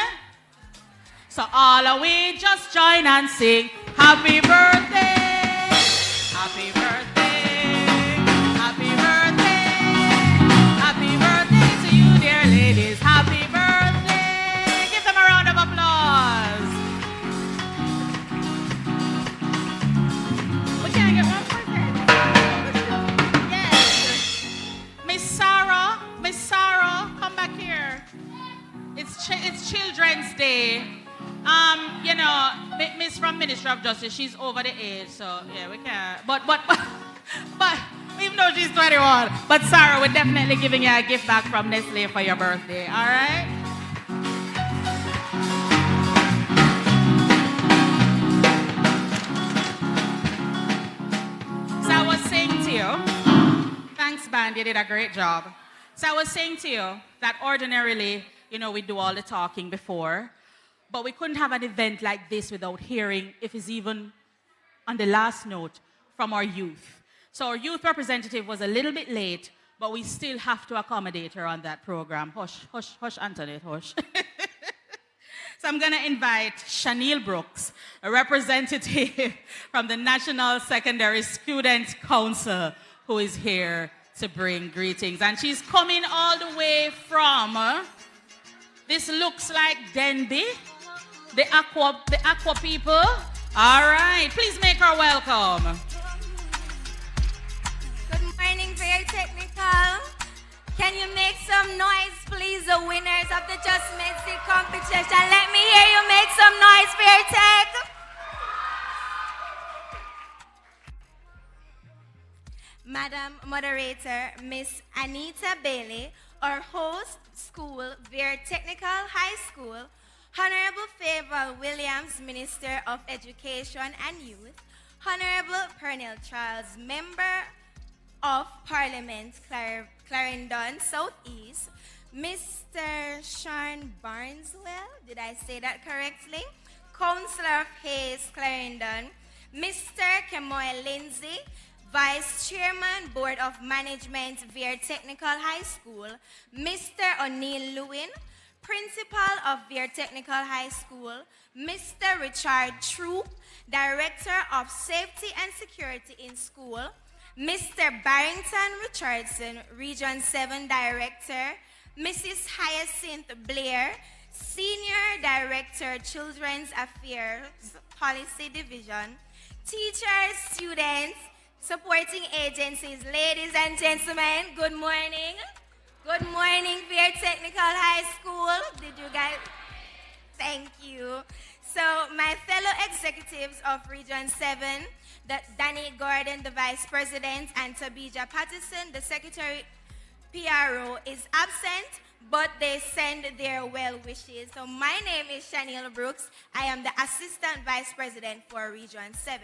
So all of we just join and sing happy birthday. Happy birthday. Happy birthday. Happy birthday to you, dear ladies. Happy birthday. Give them a round of applause. Miss Sarah, come back here. It's Children's Day. Miss from Ministry of Justice, she's over the age, so yeah, we can't. But even though she's 21, but Sarah, we're definitely giving you a gift back from Nestle for your birthday. All right. So I was saying to you, thanks, band, you did a great job. So I was saying to you that ordinarily, we do all the talking before, but we couldn't have an event like this without hearing, if it's even on the last note, from our youth. So our youth representative was a little bit late, but we still have to accommodate her on that program. Hush, Antoinette, hush. So I'm going to invite Shaniel Brooks, a representative from the National Secondary Student Council, who is here to bring greetings. And she's coming all the way from, this looks like Denby, the Aqua people. All right, please make her welcome. Good morning, very technical. Can you make some noise, please, the winners of the Just Medz It competition? Let me hear you make some noise, very tech. Madam Moderator, Miss Anita Bailey, our host school, Bear Technical High School, Honorable Favour Williams, Minister of Education and Youth, Honorable Pernell Charles, Member of Parliament, Clarendon Southeast, Mr. Sean Barneswell, did I say that correctly? Councillor of Hayes, Clarendon, Mr. Kemoy Lindsay, Vice Chairman, Board of Management, Veer Technical High School, Mr. O'Neill Lewin, Principal of Veer Technical High School, Mr. Richard Troop, Director of Safety and Security in School, Mr. Barrington Richardson, Region 7 Director, Mrs. Hyacinth Blair, Senior Director, Children's Affairs Policy Division, teachers, students, supporting agencies, ladies and gentlemen, good morning. Good morning, Veer Technical High School. Thank you. So, my fellow executives of Region 7, Danny Gordon, the Vice President, and Tabija Patterson, the Secretary PRO, is absent, but they send their well wishes. So, my name is Shaniel Brooks. I am the Assistant Vice President for Region 7.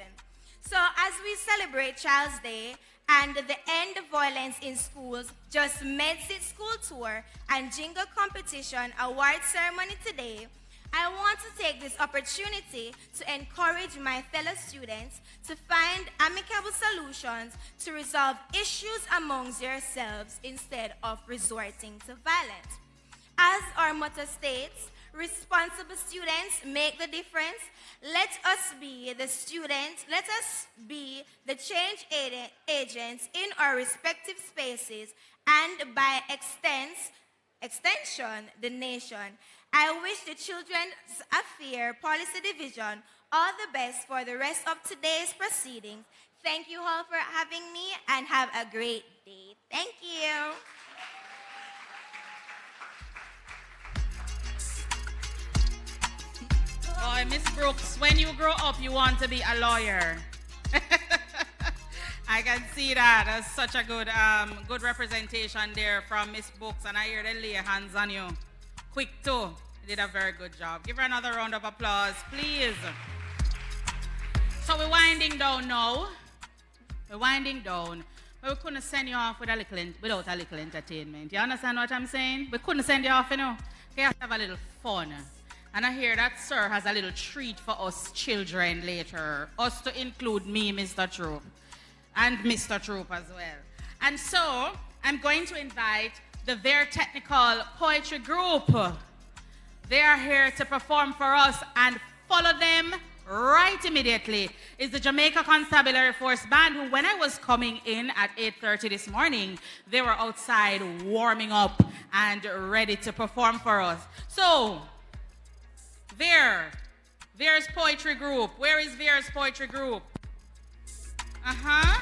So, as we celebrate Child's Day and the End Violence in Schools, Just Medz It School Tour and Jingle Competition Award Ceremony today, I want to take this opportunity to encourage my fellow students to find amicable solutions to resolve issues amongst yourselves instead of resorting to violence. As our motto states, responsible students make the difference. Let us be the students, let us be the change agents in our respective spaces and by extension, the nation. I wish the Children's Affairs Policy Division all the best for the rest of today's proceedings. Thank you all for having me and have a great day. Thank you. Boy, Miss Brooks, when you grow up, you want to be a lawyer. I can see that. That's such a good representation there from Miss Brooks, and I hear they lay hands on you. Quick too. You did a very good job. Give her another round of applause, please. So we're winding down now. We're winding down. But we couldn't send you off without a little entertainment. You understand what I'm saying? We couldn't send you off, you know. We have to have a little fun. And I hear that sir has a little treat for us children later. Us to include me, Mr. Troop. And Mr. Troop as well. And so, I'm going to invite the Very Technical Poetry Group. They are here to perform for us, and follow them right immediately is the Jamaica Constabulary Force Band, who when I was coming in at 8:30 this morning, they were outside warming up and ready to perform for us. So, Vere's Poetry Group. Where is Vere's Poetry Group? Uh-huh.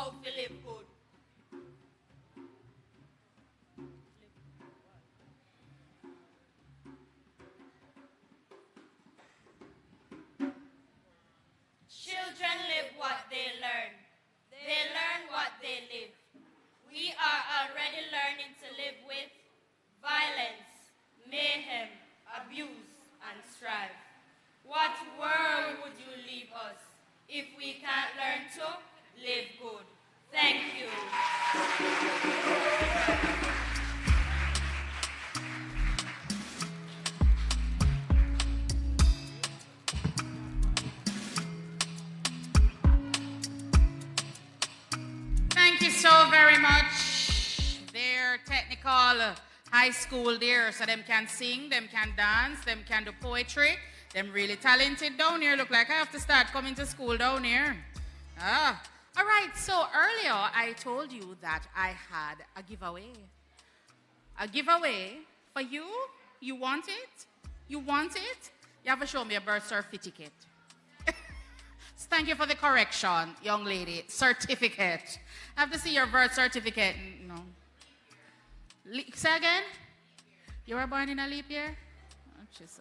how to live good. Children live what they learn. They learn what they live. We are already learning to live with violence, mayhem, abuse, and strife. What world would you leave us if we can't learn to live good? Thank you. Thank you so very much. They're technical high school there, so them can sing, them can dance, them can do poetry. Them really talented down here. Look like I have to start coming to school down here. Ah. All right, so earlier I told you that I had a giveaway. A giveaway for you. You want it? You want it? You have to show me a birth certificate. So thank you for the correction, young lady. Certificate. I have to see your birth certificate. No. Say again? You were born in a leap year? Oh, Jesus.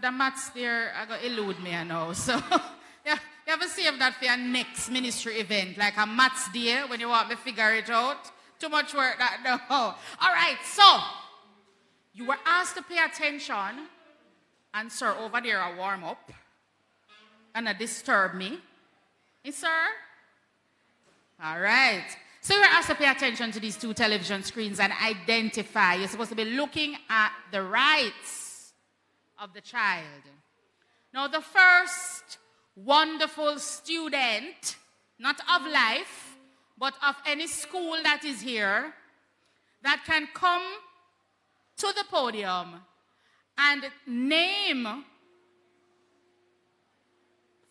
The maths there are going to elude me, I know. So, yeah, you have to save that for your next ministry event, like a maths day when you want me to figure it out. Too much work, that no. All right, so, you were asked to pay attention, and sir, over there, a warm up, and a disturb me. Yes, sir? All right. So you were asked to pay attention to these two television screens and identify. You're supposed to be looking at the rights of the child. Now, the first wonderful student, not of life, but of any school that is here, that can come to the podium and name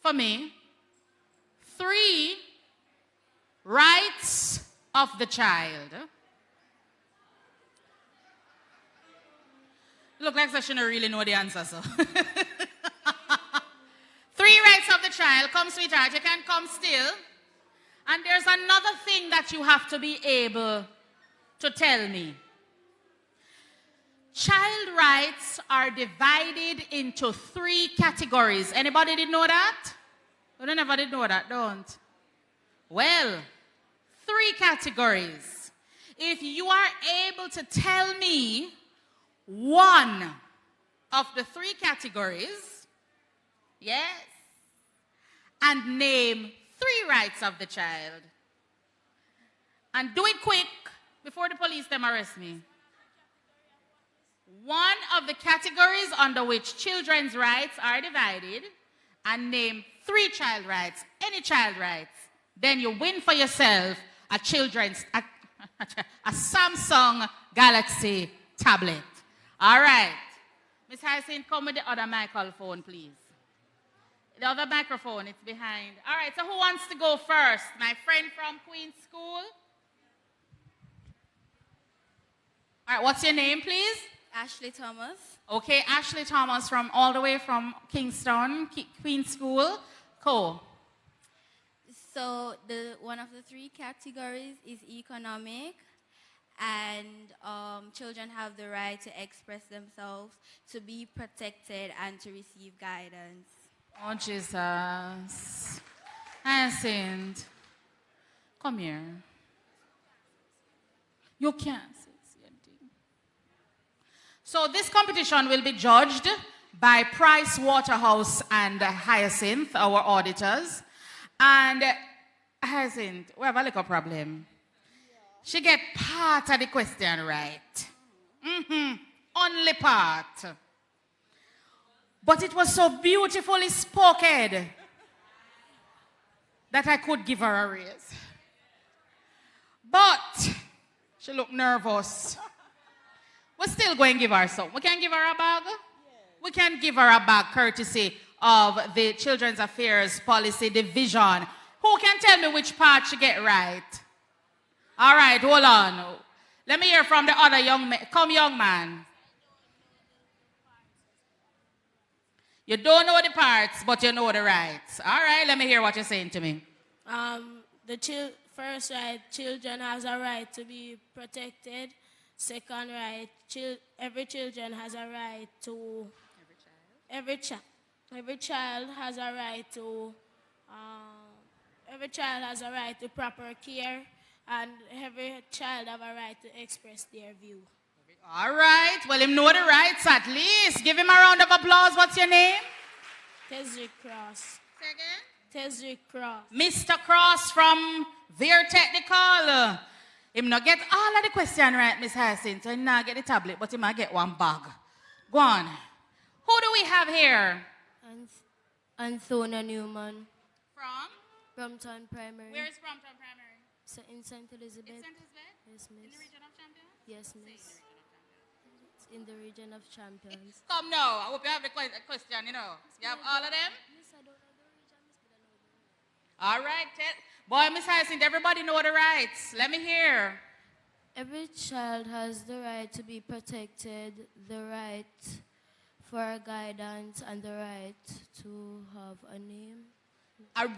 for me 3 rights of the child. Look like I shouldn't really know the answer, so. 3 rights of the child. Come, sweetheart, you can come still. And there's another thing that you have to be able to tell me. Child rights are divided into 3 categories. Anybody did know that? You never did know that, don't? Well, 3 categories. If you are able to tell me one of the 3 categories, yes, and name 3 rights of the child, and do it quick before the police them arrest me. One of the categories under which children's rights are divided, and name 3 child rights, any child rights, then you win for yourself a Samsung Galaxy tablet. All right. Miss Hyacinth, come with the other microphone, please. The other microphone, it's behind. All right, so who wants to go first? My friend from Queen's School? All right, what's your name, please? Ashley Thomas. Okay, Ashley Thomas from all the way from Kingston, Queen's School. Cool. So one of the 3 categories is economic, and children have the right to express themselves, to be protected, and to receive guidance. Oh, Jesus. Hyacinth, come here. You can't say anything. So this competition will be judged by Price Waterhouse and Hyacinth, our auditors. And Hyacinth, we have a little problem. She get part of the question right. Only part. But it was so beautifully spoken that I could give her a raise. But she looked nervous. We're still going to give her some. We can give her a bag? We can give her a bag courtesy of the Children's Affairs Policy Division. Who can tell me which part she get right? All right, hold on. Let me hear from the other young man. Come, young man. You don't know the parts, but you know the rights. All right, let me hear what you're saying to me. First right, children has a right to be protected. Second right, every children has a right to. Every child has a right to. Every child has a right to proper care, and every child have a right to express their view. All right. Well, him know the rights at least. Give him a round of applause. What's your name? Tesrick Cross. Second? Tesrick Cross. Mr. Cross from Veer Technical. Him not get all of the question right, Miss Hyacinth. So him not get the tablet, but he might get one bag. Go on. Who do we have here? Anthona Newman. From? Brompton Primary. Where is Brompton Primary? So in St. Elizabeth. In St. Elizabeth? Yes, miss. In the region of Champions? Yes, miss. It's in the region of Champions. Come now. I hope you have the question, you know. You have all of them? Miss, I don't know the region, miss, but I know the region. All right. Boy, Miss Hyacinth, everybody know the rights. Let me hear. Every child has the right to be protected, the right for guidance, and the right to have a name.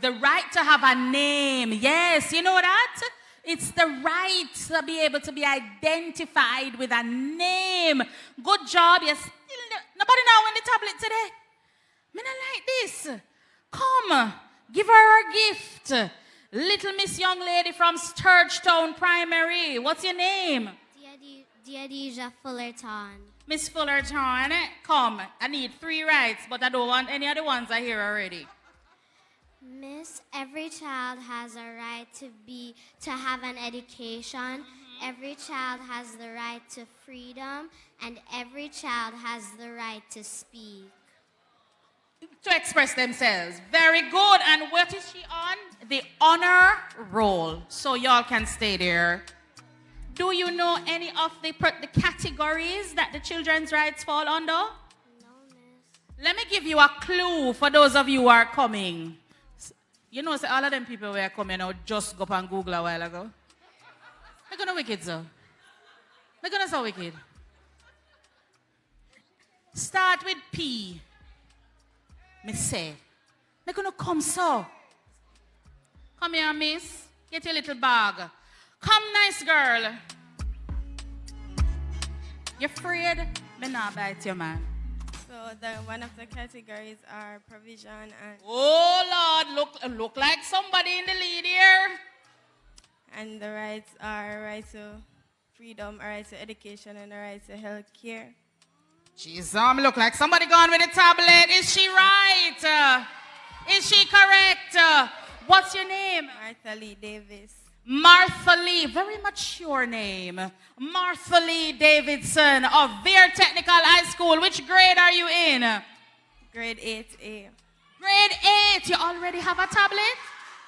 The right to have a name. Yes, you know that? It's the right to be able to be identified with a name. Good job. Yes. Nobody now in the tablet today. Me not like this. Come, give her a gift. Little Miss Young Lady from Sturgetown Primary. What's your name? Diadija Fullerton. Miss Fullerton, come. I need 3 rights, but I don't want any other ones I hear already. Miss, every child has a right to have an education. Every child has the right to freedom, and every child has the right to speak. To express themselves. Very good. And what is she on? The honor roll. So y'all can stay there. Do you know any of the categories that the children's rights fall under? No, miss. Let me give you a clue for those of you who are coming. You know, all of them people who are coming now just go up and Google a while ago. They're going to wicked, sir. They're going to so wicked. Start with P. Me say. They're going to come so. Come here, miss. Get your little bag. Come, nice girl. You afraid? Me not bite you, man. So one of the categories are provision and... Oh, Lord. Look like somebody in the lead here. And the rights are right to freedom, a right to education, and a right to health care. Jeez, look like somebody gone with a tablet. Is she right? Is she correct? What's your name? Martha Lee Davis. Martha Lee, very mature name. Martha Lee Davidson of Veer Technical High School. Which grade are you in? Grade 8A. Grade 8. You already have a tablet?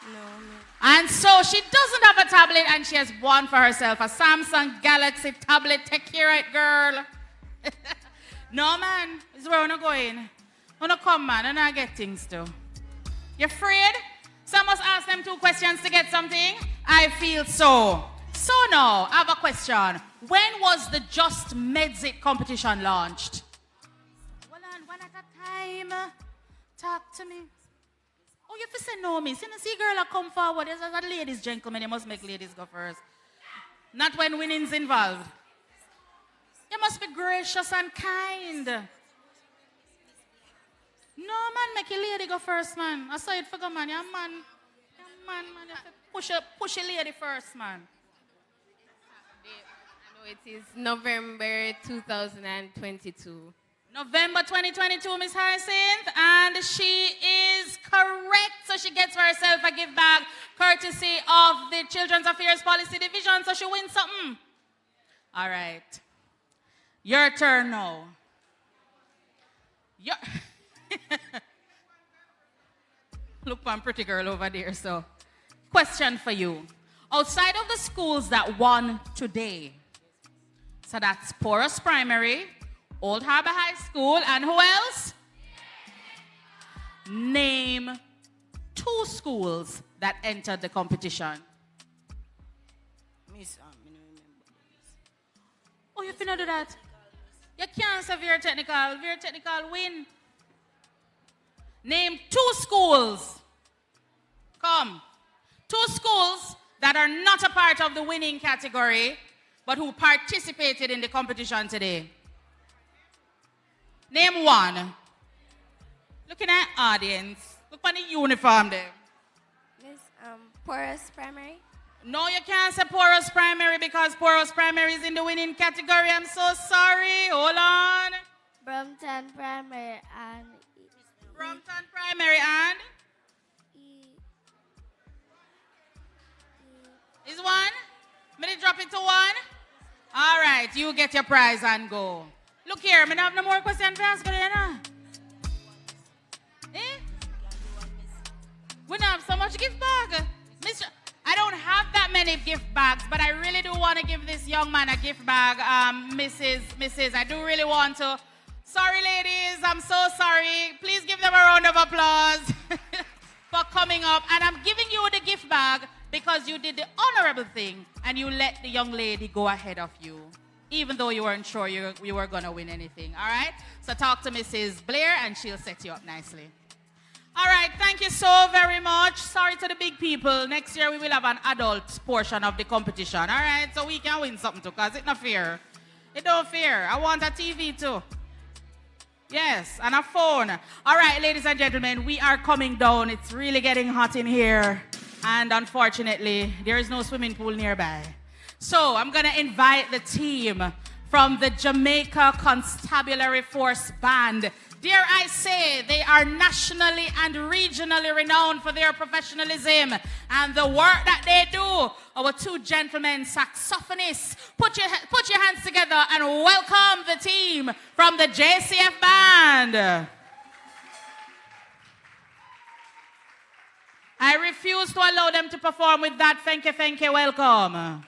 No, no. And so she doesn't have a tablet, and she has won for herself a Samsung Galaxy tablet. Take care of it, girl. No, man. This is where we're not going. We're not come, man. We're not get things to. You afraid? So I must ask them 2 questions to get something? I feel so. So now, I have a question. When was the Just Medz It competition launched? Well, one at a time. Talk to me. Oh, you have to say no, miss. You know, see girl come forward. There's a ladies, gentlemen. You must make ladies go first. Not when winning's involved. You must be gracious and kind. No, man, make a lady go first, man. I saw it for go, man. You're a man. You're a man. You have to push a lady first, man. I know it is November 2022. November 2022, Miss Hyacinth. And she is correct. So she gets for herself a gift bag courtesy of the Children's Affairs Policy Division. So she wins something. All right. Your turn now. Look, one pretty girl over there. So, question for you. Outside of the schools that won today, so that's Porus Primary, Old Harbor High School, and who else? Name 2 schools that entered the competition. Miss, oh, you finna do that? You can't say Veer Technical. Veer Technical win. Name 2 schools. Come. Two schools that are not a part of the winning category, but who participated in the competition today. Name one. Looking at audience. Look at the uniform there. Miss Porous Primary. No, you can't say Porous Primary because Porous Primary is in the winning category. I'm so sorry. Hold on. Brompton Primary and Brompton Primary and is one? May drop it to one? All right, you get your prize and go. Look here, I don't have no more questions to ask you, you. Eh? We don't have so much gift bag. Mr. I don't have that many gift bags, but I really do want to give this young man a gift bag, Mrs. I do really want to. Sorry, ladies, I'm so sorry. Please give them a round of applause for coming up. And I'm giving you the gift bag because you did the honorable thing and you let the young lady go ahead of you, even though you weren't sure you were going to win anything, all right? So talk to Mrs. Blair and she'll set you up nicely. All right, thank you so very much. Sorry to the big people. Next year we will have an adult portion of the competition, all right? So we can win something too, because it's not fair. It don't fair. I want a TV too. Yes, and a phone. All right, ladies and gentlemen, we are coming down. It's really getting hot in here. And unfortunately, there is no swimming pool nearby. So I'm going to invite the team from the Jamaica Constabulary Force Band. Dare I say, they are nationally and regionally renowned for their professionalism and the work that they do. Our two gentlemen saxophonists, put your hands together and welcome the team from the JCF Band. I refuse to allow them to perform with that thank you, welcome.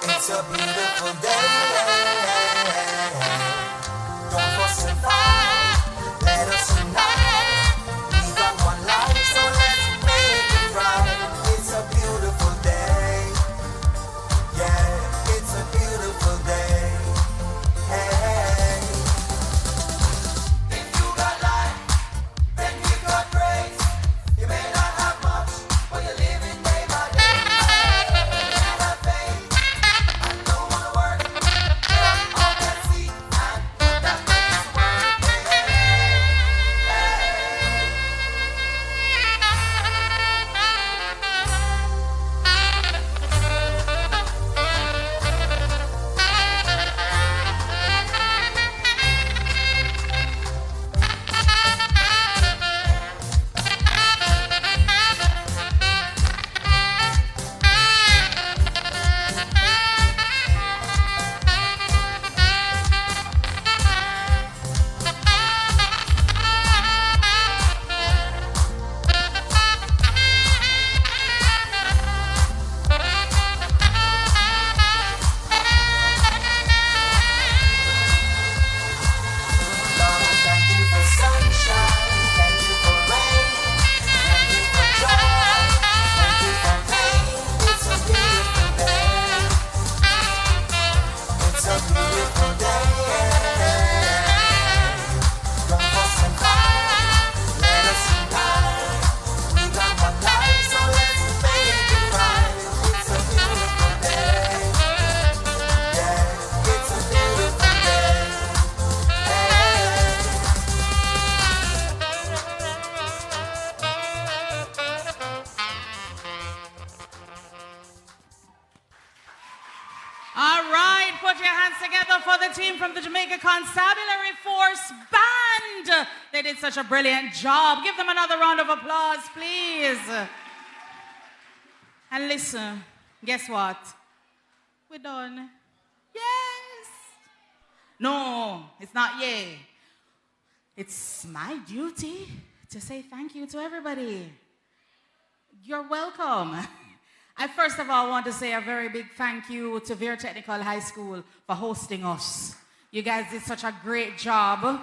It's a beautiful day. Don't fuss and fight. Let us unite. We got one life, so let's make it right. It's a beautiful day. Yeah, it's a beautiful day. Hey. If you got life, then give God praise. You may not have much, but you're living day by day. And have faith. All right, put your hands together for the team from the Jamaica Constabulary Force Band. They did such a brilliant job. Give them another round of applause, please. And listen, guess what? We're done. Yes. No, it's not yay. It's my duty to say thank you to everybody. You're welcome. I first of all want to say a very big thank you to Veer Technical High School for hosting us. You guys did such a great job.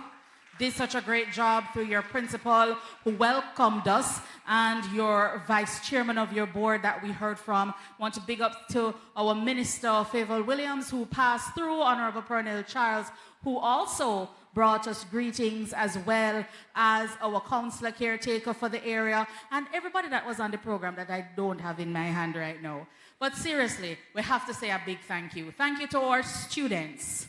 Did such a great job through your principal who welcomed us and your vice chairman of your board that we heard from. Want to big up to our Minister Favour Williams who passed through, Honorable Pernell Charles, who also brought us greetings, as well as our counselor caretaker for the area, and everybody that was on the program that I don't have in my hand right now. But seriously, we have to say a big thank you. Thank you to our students.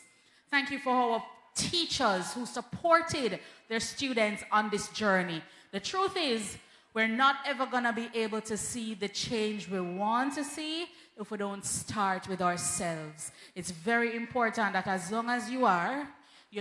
Thank you for our teachers who supported their students on this journey. The truth is, we're not ever going to be able to see the change we want to see if we don't start with ourselves. It's very important that as long as you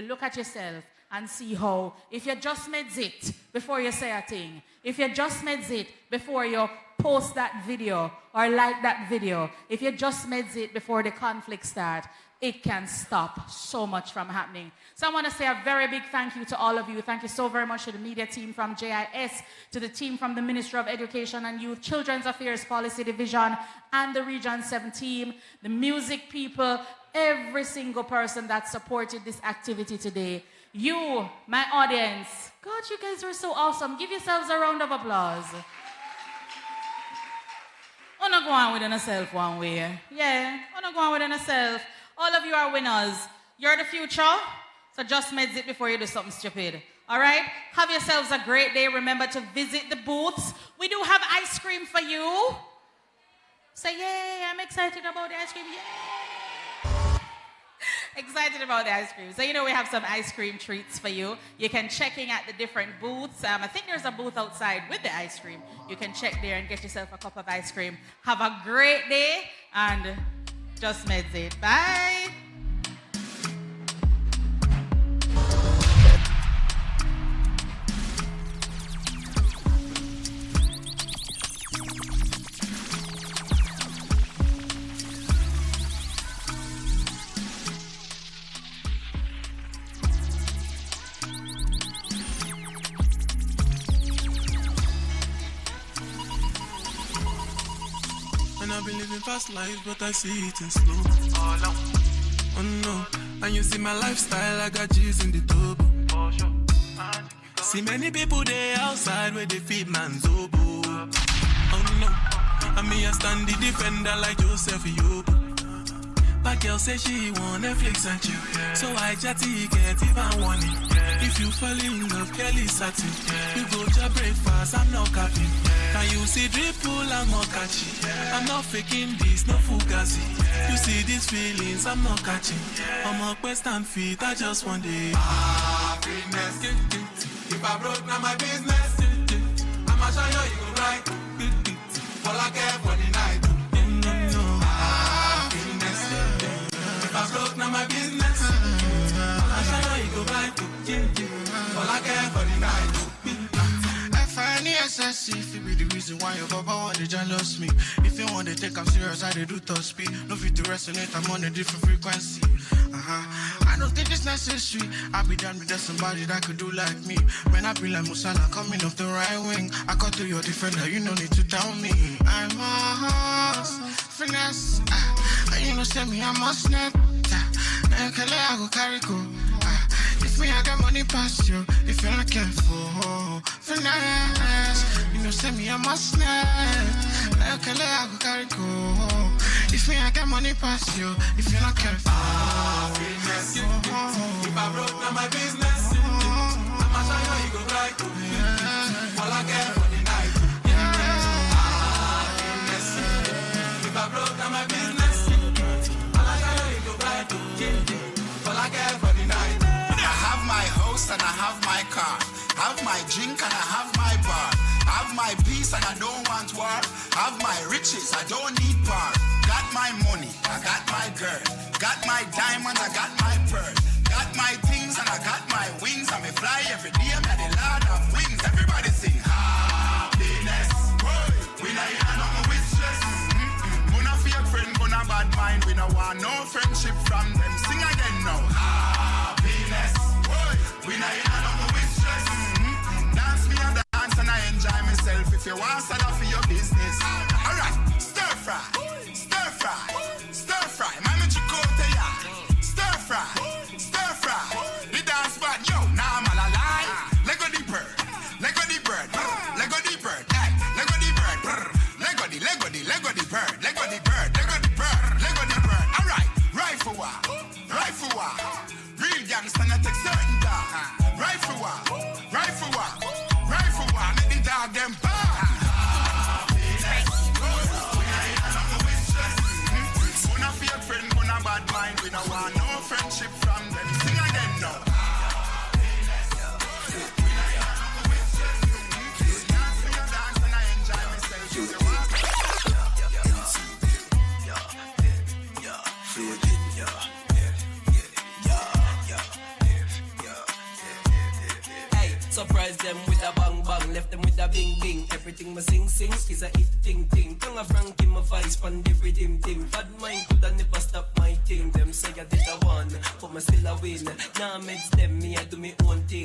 look at yourself and see how, if you just Medz It before you say a thing, if you just Medz It before you post that video or like that video, if you just Medz It before the conflict starts, it can stop so much from happening. So I want to say a very big thank you to all of you. Thank you so very much to the media team from JIS, to the team from the Ministry of Education and Youth, Children's Affairs Policy Division, and the Region 7 team, the music people, every single person that supported this activity today. You, my audience, God, you guys were so awesome. Give yourselves a round of applause. I'm not going with yourself one way. Yeah, I'm not going with yourself. All of you are winners. You're the future, so just Medz It before you do something stupid. All right? Have yourselves a great day. Remember to visit the booths. We do have ice cream for you. Say, yay, I'm excited about the ice cream. Yay! Excited about the ice cream. So, we have some ice cream treats for you. You can check in at the different booths. I think there's a booth outside with the ice cream. You can check there and get yourself a cup of ice cream. Have a great day, and just Medz It. Bye. I've been living fast life, but I see it in slow. Oh no, and you see my lifestyle, I got G's in the turbo. See many people there outside where they feed man's oboe. Oh no, and me I stand the defender like Joseph Yobo. But girl say she want Netflix and chill, so I chatty get even want it. If you fall in love, Kelly satin. You go to breakfast, I'm not capping. Can you see dripple, I'm not catching. I'm not faking this, no fugazi. You see these feelings, I'm not catching. I'm a quest and feet, I just want the happiness. If I broke, now my business. I'ma show you, you go right. All I care for the night. If I broke, now my business. I'ma show you, you go right. All I care for the night. FNESSC, if it be the reason why your papa want to jealous me. If you want to take I'm serious, I do top speed. No fit to resonate, I'm on a different frequency. I don't think it's necessary. I be done with that somebody that could do like me. When I be like Musala coming off the right wing, I cut to your defender, you no need to tell me. I'm a horse, finesse. You know, send me, I'm a snap. I go carry go. If me, I got money past you. If you're not careful, finesse. You know, send me, I'm a snap. I go carry go. If me, I got money past you. If you're not careful, finesse. If I broke, now my business. I'ma show you, you go right. All I care for the night. Finesse. If I broke, now my business. I'ma show you, you go right. All I care for the night. I have my house and I have my car. Have my drink and I have my bar. Have my peace and I don't want war. Have my riches, I don't need power. Got my money, I got my girl. Got my diamonds, I got my pearl. Got my things and I got my wings. I may fly every day, I'm the Lord of wings. Everybody sing happiness. We not in nothing with stress. Gonna fake friend, gonna bad mind. We no want no friendship from them. Sing again now. Happiness. We not in nothing with stress. Dance me and dance and I enjoy myself. If you want to for your business. Alright, stir fry. Stir fry. Stir fry. Mami Chicote ya. Stir fry. Stir fry. The dance bad. Yo, now I'm all alive. Lego the bird. Lego the bird. Lego the bird. Hey, Lego the bird. Lego the bird. Lego the bird. Lego the bird. Lego the bird. Alright, rifle war. Rifle war. Real gangster not take certain down. Surprise them with a bang bang, left them with a bing bing. Everything my sing sing is a hit ting ting. Tongue of rank in my vice, fun every dim dim. Bad mind coulda never stop my thing. Them say I did a one, but me still a win. Nah, Medz them, me I do me own thing.